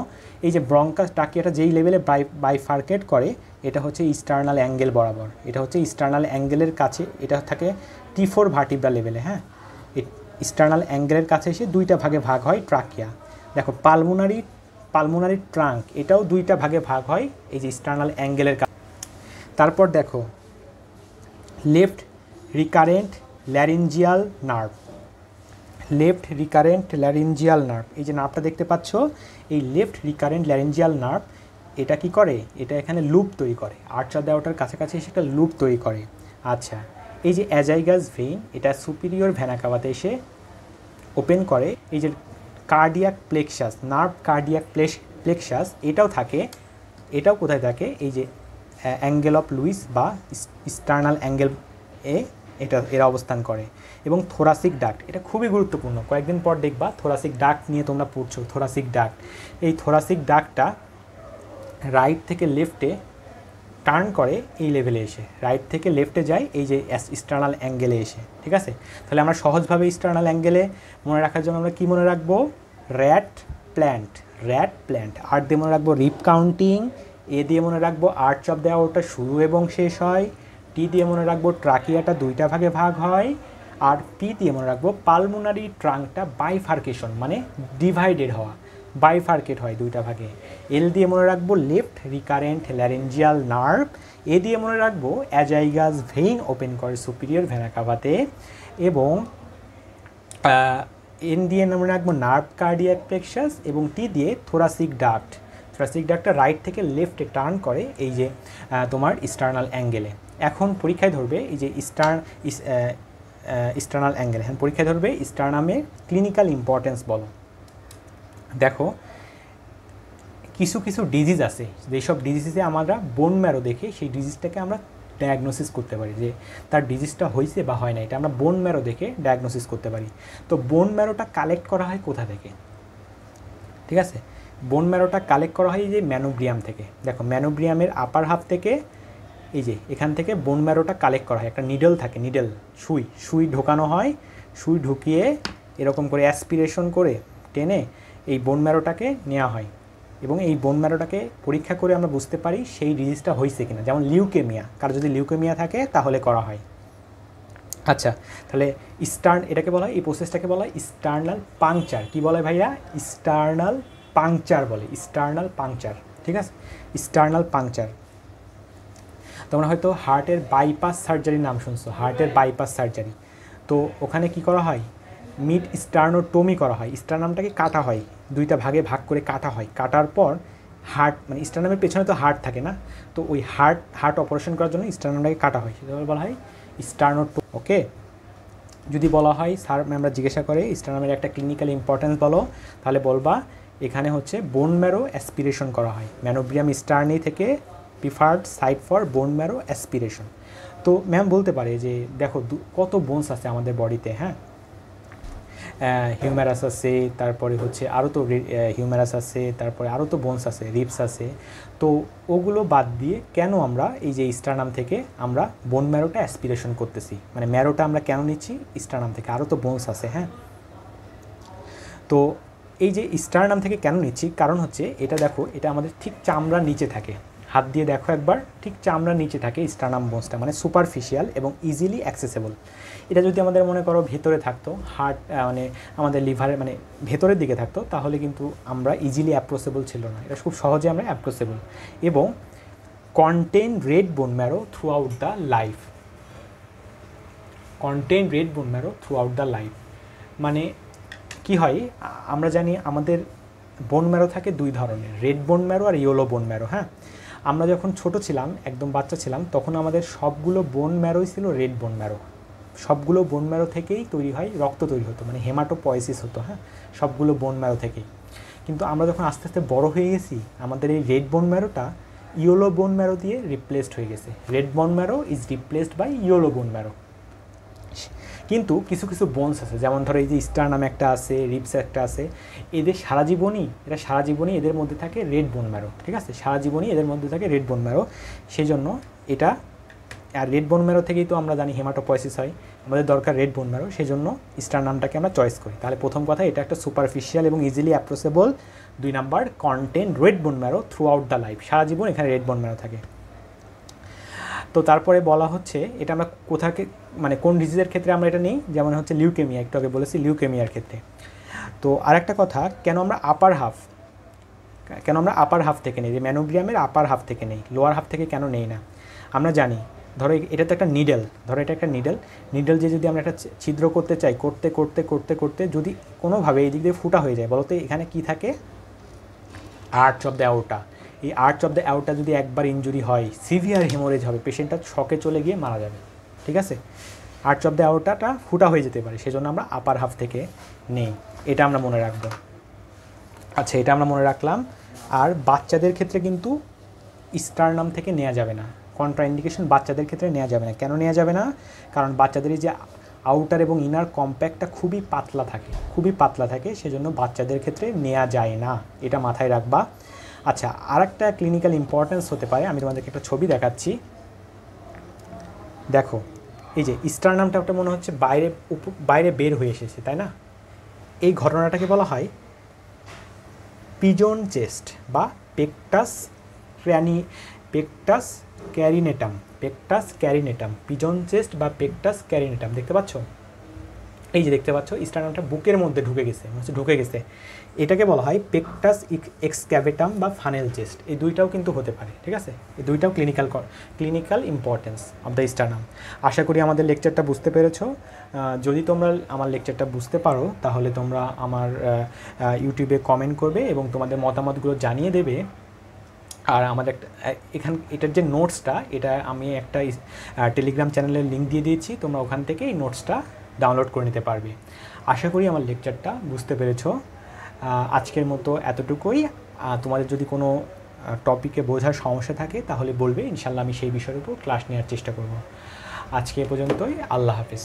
এই যে ব্রঙ্কাস ট্রাকিয়াটা যেই লেভেলে বাইফার্কেট করে, এটা হচ্ছে ইস্টার্নাল অ্যাঙ্গেল বরাবর, এটা হচ্ছে ইস্টার্নাল অ্যাঙ্গেলের কাছে, এটা থাকে T4 ভার্টিব্রা লেভেলে। হ্যাঁ, ইস্টার্নাল অ্যাঙ্গেলের কাছে এসে 2টা ভাগে ভাগ হয় ট্রাকিয়া। দেখো পালমোনারি ট্রাঙ্ক, এটাও 2টা ভাগে ভাগ হয় এই যে ইস্টার্নাল অ্যাঙ্গেলের কাছে। তারপর দেখো লেফট রিকারেন্ট ল্যারিঞ্জিয়াল নার্ভ, এই যে নার্ভটা দেখতে পাচ্ছ, এই লেফট রিকারেন্ট ল্যারিঞ্জিয়াল নার্ভ, এটা কি করে? এটা এখানে লুপ তৈরি করে, আর্চ অফ দ্য অ্যাওর্টার কাছাকাছি এসে একটা লুপ তৈরি করে। আচ্ছা, এই যে অ্যাজাইগাস ভেইন, এটা সুপিরিয়র ভেনা কাভাতে এসে ওপেন করে। এই যে cardiac plexus, nerve cardiac plexus, এটাও থাকে। এটাও কোথায় থাকে? এই যে অ্যাঙ্গেল অফ লুইস বা ইস্টার্নাল অ্যাঙ্গেল এরা অবস্থান করে। এবং থোরাসিক ডাক্ট, এটা খুবই গুরুত্বপূর্ণ, কয়েকদিন পর দেখবা থোরাসিক ডাক্ট নিয়ে তোমরা পড়ছো। থোরাসিক ডাক্ট, এই থোরাসিক ডাক্টটা রাইট থেকে লেফটে টার্ন করে এই লেভেলে এসে, রাইট থেকে লেফটে যায় এই যে ইস্টার্নাল অ্যাঙ্গেলে এসে। ঠিক আছে, তাহলে আমরা সহজভাবে ইস্টার্নাল অ্যাঙ্গেলে মনে রাখার জন্য আমরা কী মনে রাখবো? Rat plant. আর দিয়ে মনে রাখবো রিপ কাউন্টিং, এ দিয়ে মনে রাখবো আর্চ অফ দ্য অ্যাওর্টা শুরু এবং শেষ হয়, টি দিয়ে মনে রাখবো ট্রাকিয়াটা 2টা ভাগে ভাগ হয়, আর পি দিয়ে মনে রাখবো পালমোনারি ট্রাঙ্কটা বাইফার্কেশন মানে ডিভাইডেড হওয়া, বাইফার্কেট হয় 2টা ভাগে। এল দিয়ে মনে রাখবো লেফট রিকারেন্ট ল্যারেঞ্জিয়াল নার্ভ, এ দিয়ে মনে রাখবো অ্যাজাইগাস ভেইন ওপেন করে সুপিরিয়র ভেনা কাভাতে, এবং এন দিয়ে মনে রাখবো নার্ভ কার্ডিয়াক প্লেক্সাস, এবং টি দিয়ে থোরাসিক ডাক্টটা রাইট থেকে লেফটে টার্ন করে এই যে তোমার ইস্টার্নাল অ্যাঙ্গেলে। এখন পরীক্ষায় ধরবে এই যে ইস্টার্নাল অ্যাঙ্গেল, হ্যাঁ পরীক্ষায় ধরবে ইস্টার্নামের ক্লিনিক্যাল ইম্পর্টেন্স বলো। দেখো কিছু কিছু ডিজিজ আছে, যেসব ডিজিজে আমরা বোন ম্যারো দেখে সেই ডিজিজটাকে আমরা ডায়াগনোসিস করতে পারি যে তার ডিজিজটা হয়েছে বা হয় না, এটা আমরা বোন ম্যারো দেখে ডায়াগনোসিস করতে পারি। তো বোন ম্যারোটা কালেক্ট করা হয় কোথা থেকে? ঠিক আছে, বোন ম্যারোটা কালেক্ট করা হয় এই যে ম্যানোব্রিয়াম থেকে। দেখো ম্যানোব্রিয়ামের আপার হাফ থেকে এই যে এখান থেকে বোন ম্যারোটা কালেক্ট করা হয়, একটা নিডল থাকে, নিডল সুই ঢোকানো হয়, সুই ঢুকিয়ে এরকম করে অ্যাসপিরেশন করে টেনে এই বোন ম্যারোটাকে নেওয়া হয় এবং এই বোন ম্যারোটাকে পরীক্ষা করে আমরা বুঝতে পারি সেই ডিজিজটা হয়েছে কিনা। যেমন লিউকেমিয়া, কারো যদি লিউকেমিয়া থাকে তাহলে করা হয়। আচ্ছা, তাহলে এটাকে বলা হয়, এই প্রসেসটাকে বলা হয় ইস্টার্নাল পাংচার। কি বলে ভাইয়া? ইস্টার্নাল পাংচার বলে, ইস্টার্নাল পাংচার। ঠিক আছে, ইস্টার্নাল পাংচার। তোমরা হয়তো হার্টের বাইপাস সার্জারির নাম শুনছো, হার্টের বাইপাস সার্জারি। তো ওখানে কি করা হয়? মিড স্টার্নোটমি করা হয়, স্টার্নামটাকে কাটা হয়, দুইটা ভাগে ভাগ করে কাটা হয়। কাটার পর হার্ট, মানে স্টার্নামের পেছনে তো হার্ট থাকে না, তো ওই হার্ট অপারেশন করার জন্য স্টার্নামটাকে কাটা হয়, সেটা বলা হয় স্টার্নোটমি। ওকে, যদি বলা হয় স্যার আমরা জিজ্ঞাসা করে স্টার্নামের একটা ক্লিনিক্যাল ইম্পর্টেন্স বলো, তাহলে বলবা এখানে হচ্ছে বোন ম্যারো অ্যাসপিরেশন করা হয়। ম্যানোব্রিয়াম স্টার্নি থেকে preferred site for bone marrow aspiration. তো ম্যাম বলতে পারে যে দেখো কত বোনস আছে আমাদের বডিতে, হ্যাঁ, হিউম্যারাস আছে, তারপরে হচ্ছে আরও তো হিউম্যারাস আছে, তারপরে আরও তো বোনস আছে, রিপস আছে। তো ওগুলো বাদ দিয়ে কেন আমরা এই যে স্টার্নাম থেকে আমরা বোন ম্যারোটা অ্যাসপিরেশন করতেছি, মানে ম্যারোটা আমরা কেন নিচ্ছি স্টার্নাম থেকে? আরও তো বোনস আছে, হ্যাঁ। তো এই যে স্টার্নাম থেকে কেন নিচ্ছি, কারণ হচ্ছে এটা দেখো, এটা আমাদের ঠিক চামড়ার নিচে থাকে, হাত দিয়ে দেখো একবার, ঠিক চামড়ার নিচে থাকে স্টার্নাম বোনসটা, মানে সুপারফিশিয়াল এবং ইজিলি অ্যাক্সেসেবল। এটা যদি আমাদের মনে করো ভেতরে থাকতো, হার্ট মানে আমাদের লিভারে মানে ভেতরের দিকে থাকতো, তাহলে কিন্তু আমরা ইজিলি অ্যাপ্রোচেবল ছিল না, এটা খুব সহজে আমরা অ্যাপ্রোচেবল। এবং contain red bone marrow throughout the life, contain red bone marrow throughout the life. মানে কি হয়, আমরা জানি আমাদের বোন ম্যারো থাকে দুই ধরনের, রেড বোন ম্যারো আর ইয়েলো বোন ম্যারো। হ্যাঁ, আমরা যখন ছোট ছিলাম, একদম বাচ্চা ছিলাম, তখন আমাদের সবগুলো বোন ম্যারোই ছিল রেড বোন ম্যারো। সবগুলো বোন ম্যারো থেকেই তৈরি হয়, রক্ত তৈরি হতো, মানে হেমাটোপয়েসিস হতো, হ্যাঁ, সবগুলো বোন ম্যারো থেকেই। কিন্তু আমরা যখন আস্তে আস্তে বড় হয়ে গেছি, আমাদের এই রেড বোন ম্যারোটা ইয়েলো বোন ম্যারো দিয়ে রিপ্লেসড হয়ে গেছে। Red bone marrow is replaced by yellow bone marrow. কিন্তু কিছু কিছু বোনস আছে, যেমন ধরো এই যে স্টার্নাম একটা আছে, রিপস একটা আছে, এদের সারা জীবনই এদের মধ্যে থাকে রেড বোন ম্যারো। ঠিক আছে, সারা জীবনই এদের মধ্যে থাকে রেড বোন ম্যারো। সেই জন্য এটা, আর রেড বোন ম্যারো থেকেই তো আমরা জানি হেমাটোপয়েসিস হয়, আমাদের দরকার রেড বোন ম্যারো, সেই জন্য স্টার্নামটাকে আমরা চয়েস করি। তাহলে প্রথম কথা, এটা একটা সুপারফিশিয়াল এবং easily approachable. 2 number, content red bone marrow throughout the life, সারা জীবন এখানে রেড বোন ম্যারো থাকে। তো তারপরে বলা হচ্ছে এটা আমরা কোথাকে, মানে কোন ডিজিজের ক্ষেত্রে আমরা এটা নিই, যেমন হচ্ছে লিউকেমিয়া, একটু আগে বলেছি লিউকেমিয়ার ক্ষেত্রে। তো আরেকটা কথা, কেন আমরা আপার হাফ থেকে নেই, যে ম্যানোব্রিয়ামের আপার হাফ থেকে নেই, লোয়ার হাফ থেকে কেন নেই না? আমরা জানি, ধরো এটা তো একটা নিডল, ধরো এটা একটা নিডল যে যদি আমরা একটা ছিদ্র করতে চাই, করতে যদি কোনোভাবে এই দিক দিয়ে ফুটা হয়ে যায়, বলতে এখানে কি থাকে? Arch of the aorta. এই আর্চ অফ দ্য অ্যাওর্টা যদি একবার ইনজুরি হয়, সিভিয়ার হেমোরেজ হবে, পেশেন্টটা শকে চলে গিয়ে মারা যাবে। ঠিক আছে, আর্চ অফ দ্য অ্যাওর্টাটা ফুটা হয়ে যেতে পারে, সেজন্য আমরা আপার হাফ থেকে নেই, এটা আমরা মনে রাখবো। আচ্ছা, এটা আমরা মনে রাখলাম। আর বাচ্চাদের ক্ষেত্রে কিন্তু স্টার্নাম থেকে নেওয়া যাবে না, কন্ট্রাইন্ডিকেশন, বাচ্চাদের ক্ষেত্রে নেওয়া যাবে না। কেন নেওয়া যাবে না? কারণ বাচ্চাদের যে আউটার এবং ইনার কম্প্যাক্টটা খুবই পাতলা থাকে, সেজন্য বাচ্চাদের ক্ষেত্রে নেওয়া যায় না, এটা মাথায় রাখবা। আচ্ছা, আর একটা ক্লিনিক্যাল ইম্পর্টেন্স হতে পারে, আমি তোমাদেরকে একটা ছবি দেখাচ্ছি। দেখো, এই যে স্টার্নামটা একটা মনে হচ্ছে বাইরে বের হয়ে এসেছে, তাই না? এই ঘটনাটাকে বলা হয় পিজন চেস্ট বা পেকটাস ক্যারিনেটাম, পিজন চেস্ট বা পেকটাস ক্যারিনেটাম। দেখতে পাচ্ছ? এই যে দেখতে পাচ্ছ, স্টার্নামটা বুকের মধ্যে ঢুকে গেছে, এটাকে বলা হয় পেকটাস এক্সক্যাভেটাম বা ফানেল চেস্ট। এই দুইটাও কিন্তু হতে পারে। ঠিক আছে, এই দুইটাও clinical importance of the sternum. আশা করি আমাদের লেকচারটা বুঝতে পেরেছো। যদি তোমরা আমার লেকচারটা বুঝতে পারো, তাহলে তোমরা আমার ইউটিউবে কমেন্ট করবে এবং তোমাদের মতামতগুলো জানিয়ে দেবে। আর আমাদের এটার যে নোটসটা, এটা আমি একটা টেলিগ্রাম চ্যানেলের লিঙ্ক দিয়ে দিয়েছি, তোমরা ওখান থেকে এই নোটসটা ডাউনলোড করে নিতে পারবে। আশা করি আমার লেকচারটা বুঝতে পেরেছো। আজকের মতো এতটুকুই। তোমাদের যদি কোনো টপিকে বোঝার সমস্যা থাকে তাহলে বলবে, ইনশাল্লাহ আমি সেই বিষয়ের উপর ক্লাস নেওয়ার চেষ্টা করব। আজকে এ পর্যন্তই। আল্লাহ হাফিজ।